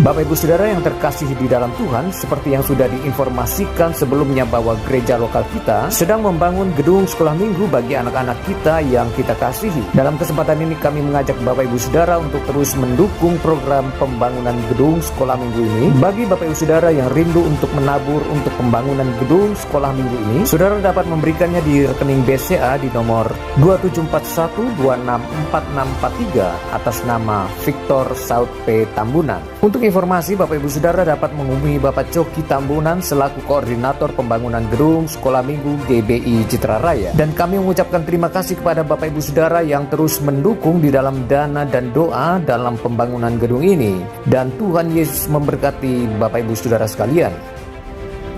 Bapak Ibu Saudara yang terkasih di dalam Tuhan, seperti yang sudah diinformasikan sebelumnya bahwa gereja lokal kita sedang membangun gedung sekolah minggu bagi anak-anak kita yang kita kasihi. Dalam kesempatan ini kami mengajak Bapak Ibu Saudara untuk terus mendukung program pembangunan gedung sekolah minggu ini. Bagi Bapak Ibu Saudara yang rindu untuk menabur untuk pembangunan gedung sekolah minggu ini, Saudara dapat memberikannya di rekening BCA di nomor 2741264643 atas nama Victor Saud P. Tambunan. Untuk informasi, Bapak Ibu Saudara dapat menghubungi Bapak Coki Tambunan selaku Koordinator Pembangunan Gedung Sekolah Minggu GBI Citra Raya. Dan kami mengucapkan terima kasih kepada Bapak Ibu Saudara yang terus mendukung di dalam dana dan doa dalam pembangunan gedung ini. Dan Tuhan Yesus memberkati Bapak Ibu Saudara sekalian.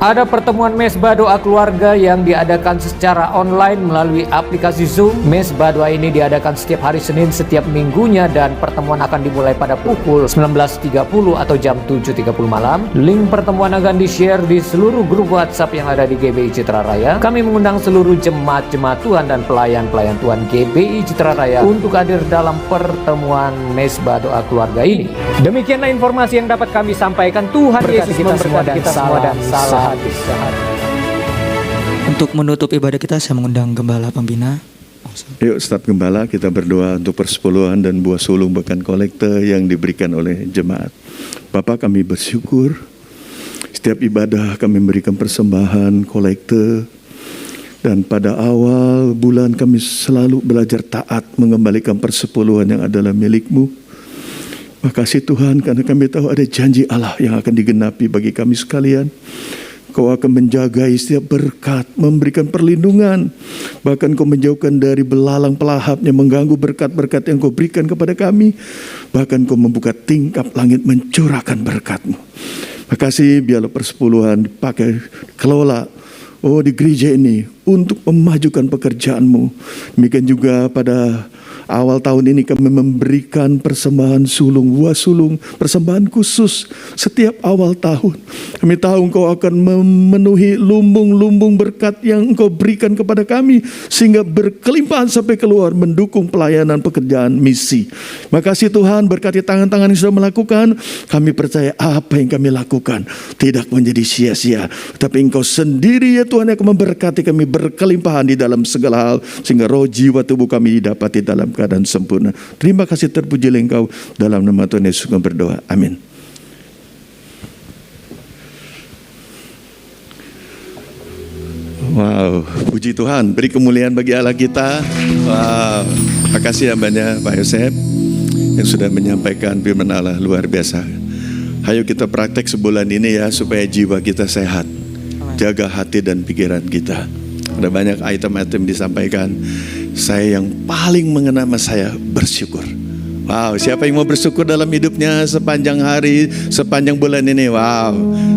Ada pertemuan Mesbah Doa Keluarga yang diadakan secara online melalui aplikasi Zoom. Mesbah Doa ini diadakan setiap hari Senin setiap minggunya, dan pertemuan akan dimulai pada pukul 19.30 atau jam 7.30 malam. Link pertemuan akan di-share di seluruh grup WhatsApp yang ada di GBI Citra Raya. Kami mengundang seluruh jemaat-jemaat Tuhan dan pelayan-pelayan Tuhan GBI Citra Raya untuk hadir dalam pertemuan Mesbah Doa Keluarga ini. Demikianlah informasi yang dapat kami sampaikan. Tuhan Yesus memberkati kita semua dan salam. Untuk menutup ibadah kita, saya mengundang Gembala Pembina. Yuk staf gembala, kita berdoa untuk persepuluhan dan buah sulung bahkan kolekte yang diberikan oleh jemaat. Bapak, kami bersyukur setiap ibadah kami memberikan persembahan kolekte, dan pada awal bulan kami selalu belajar taat mengembalikan persepuluhan yang adalah milik-Mu. Makasih Tuhan, karena kami tahu ada janji Allah yang akan digenapi bagi kami sekalian. Kau akan menjagai setiap berkat, memberikan perlindungan. Bahkan Kau menjauhkan dari belalang pelahap yang mengganggu berkat-berkat yang Kau berikan kepada kami. Bahkan Kau membuka tingkap langit mencurahkan berkat-Mu. Makasih, biarlah persepuluhan dipakai, kelola di gereja ini untuk memajukan pekerjaan-Mu. Demikian juga pada awal tahun ini kami memberikan persembahan sulung, buah sulung, persembahan khusus setiap awal tahun. Kami tahu Engkau akan memenuhi lumbung-lumbung berkat yang Engkau berikan kepada kami, sehingga berkelimpahan sampai keluar mendukung pelayanan pekerjaan misi. Makasih Tuhan, berkati tangan-tangan yang sudah melakukan. Kami percaya apa yang kami lakukan tidak menjadi sia-sia, tapi Engkau sendiri ya Tuhan yang akan memberkati kami berkelimpahan di dalam segala hal, sehingga roh jiwa tubuh kami didapati dalam keadaan sempurna. Terima kasih, terpujilah Engkau. Dalam nama Tuhan Yesus kami berdoa. Amin. Wow, puji Tuhan. Beri kemuliaan bagi Allah kita. Wow, terima kasih ya banyak Pak Yosef yang sudah menyampaikan firman Allah luar biasa. Ayo kita praktek sebulan ini ya, supaya jiwa kita sehat. Jaga hati dan pikiran kita. Ada banyak item-item disampaikan. Saya yang paling mengena sama saya bersyukur. Wow, siapa yang mau bersyukur dalam hidupnya sepanjang hari, sepanjang bulan ini? Wow,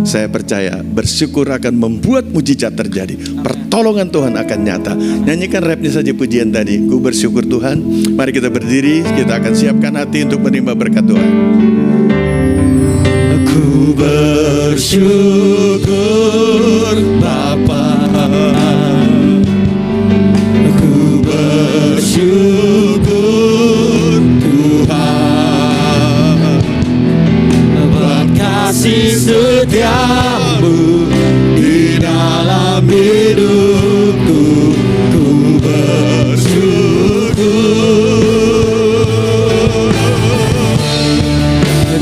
saya percaya bersyukur akan membuat mujizat terjadi. Pertolongan Tuhan akan nyata. Nyanyikan rapnya saja pujian tadi. Ku bersyukur Tuhan. Mari kita berdiri, kita akan siapkan hati untuk menerima berkat Tuhan. Ku bersyukur Bapa. Ku bersyukur Tuhan buat kasih setiamu di dalam hidupku. Ku bersyukur,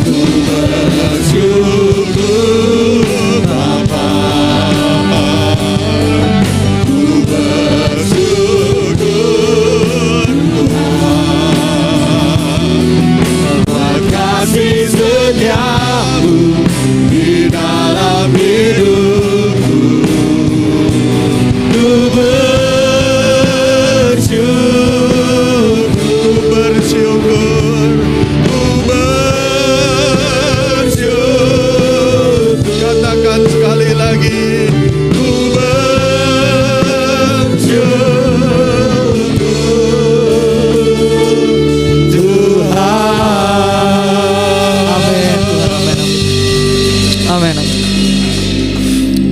ku bersyukur Bapa. Ku bersyukur Tuhan buat kasih setiamu di dalam hidupku. Ku bersyukur, ku bersyukur, ku bersyukur. Katakan sekali lagi, ku bersyukur Tuhan. Amin. Amin.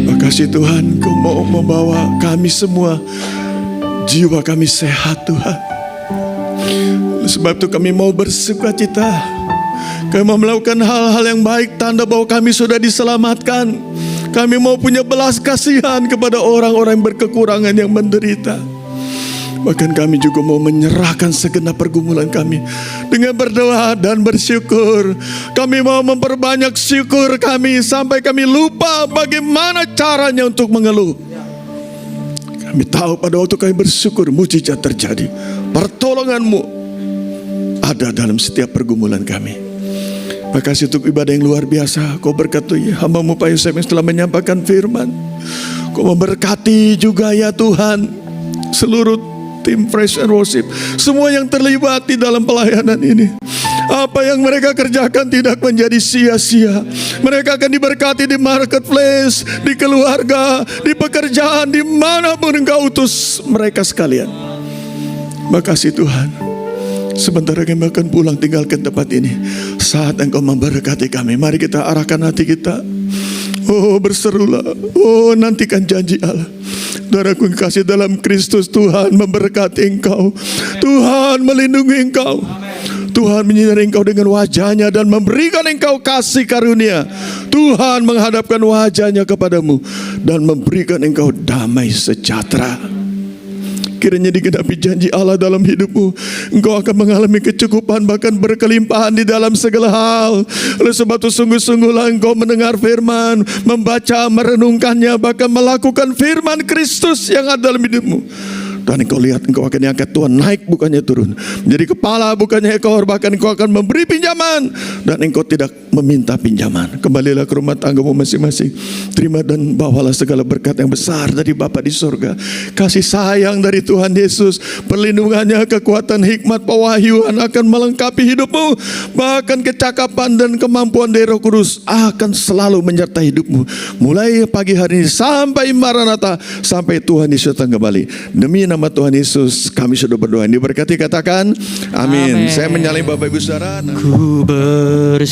Makasih Tuhan, Kau mau membawa kami semua, jiwa kami sehat Tuhan. Sebab itu kami mau bersuka cita. Kami mau melakukan hal-hal yang baik, tanda bahwa kami sudah diselamatkan. Kami mau punya belas kasihan kepada orang-orang yang berkekurangan, yang menderita. Bahkan kami juga mau menyerahkan segenap pergumulan kami dengan berdoa dan bersyukur. Kami mau memperbanyak syukur kami sampai kami lupa bagaimana caranya untuk mengeluh. Kami tahu pada waktu kami bersyukur, mujizat terjadi. Pertolongan-Mu ada dalam setiap pergumulan kami. Makasih untuk ibadah yang luar biasa. Kau berkati hamba-Mu Pak Yosef yang telah menyampaikan firman. Kau memberkati juga ya Tuhan seluruh tim Fresh and Worship, semua yang terlibat di dalam pelayanan ini. Apa yang mereka kerjakan tidak menjadi sia-sia. Mereka akan diberkati di marketplace, di keluarga, di pekerjaan, dimanapun Engkau utus mereka sekalian. Makasih Tuhan. Sebentar kami akan pulang tinggalkan tempat ini. Saat Engkau memberkati kami, mari kita arahkan hati kita. Oh, berserulah. Oh, nantikan janji Allah. Saudaraku yang kasih dalam Kristus, Tuhan memberkati engkau. Tuhan melindungi engkau. Tuhan menyinari engkau dengan wajahnya dan memberikan engkau kasih karunia. Tuhan menghadapkan wajahnya kepadamu dan memberikan engkau damai sejahtera. Kiranya digenapi janji Allah dalam hidupmu. Engkau akan mengalami kecukupan, bahkan berkelimpahan di dalam segala hal. Oleh sebab itu sungguh-sungguhlah engkau mendengar firman, membaca, merenungkannya, bahkan melakukan firman Kristus yang ada dalam hidupmu. Dan engkau lihat engkau akan diangkat Tuhan, naik bukannya turun. Menjadi kepala bukannya ekor, bahkan engkau akan memberi pinjaman. Dan engkau tidak meminta pinjaman. Kembalilah ke rumah tanggamu masing-masing. Terima dan bawalah segala berkat yang besar dari Bapa di surga. Kasih sayang dari Tuhan Yesus, perlindungannya, kekuatan, hikmat, pewahyuan akan melengkapi hidupmu. Bahkan kecakapan dan kemampuan dari Roh Kudus akan selalu menyertai hidupmu. Mulai pagi hari ini sampai Maranatha, sampai Tuhan Yesus datang kembali. Demi nama Tuhan Yesus kami sudah berdoa. Diberkati, katakan amin. Amin. Saya menyalin Bapak Ibu Saudara. Ku bersyukur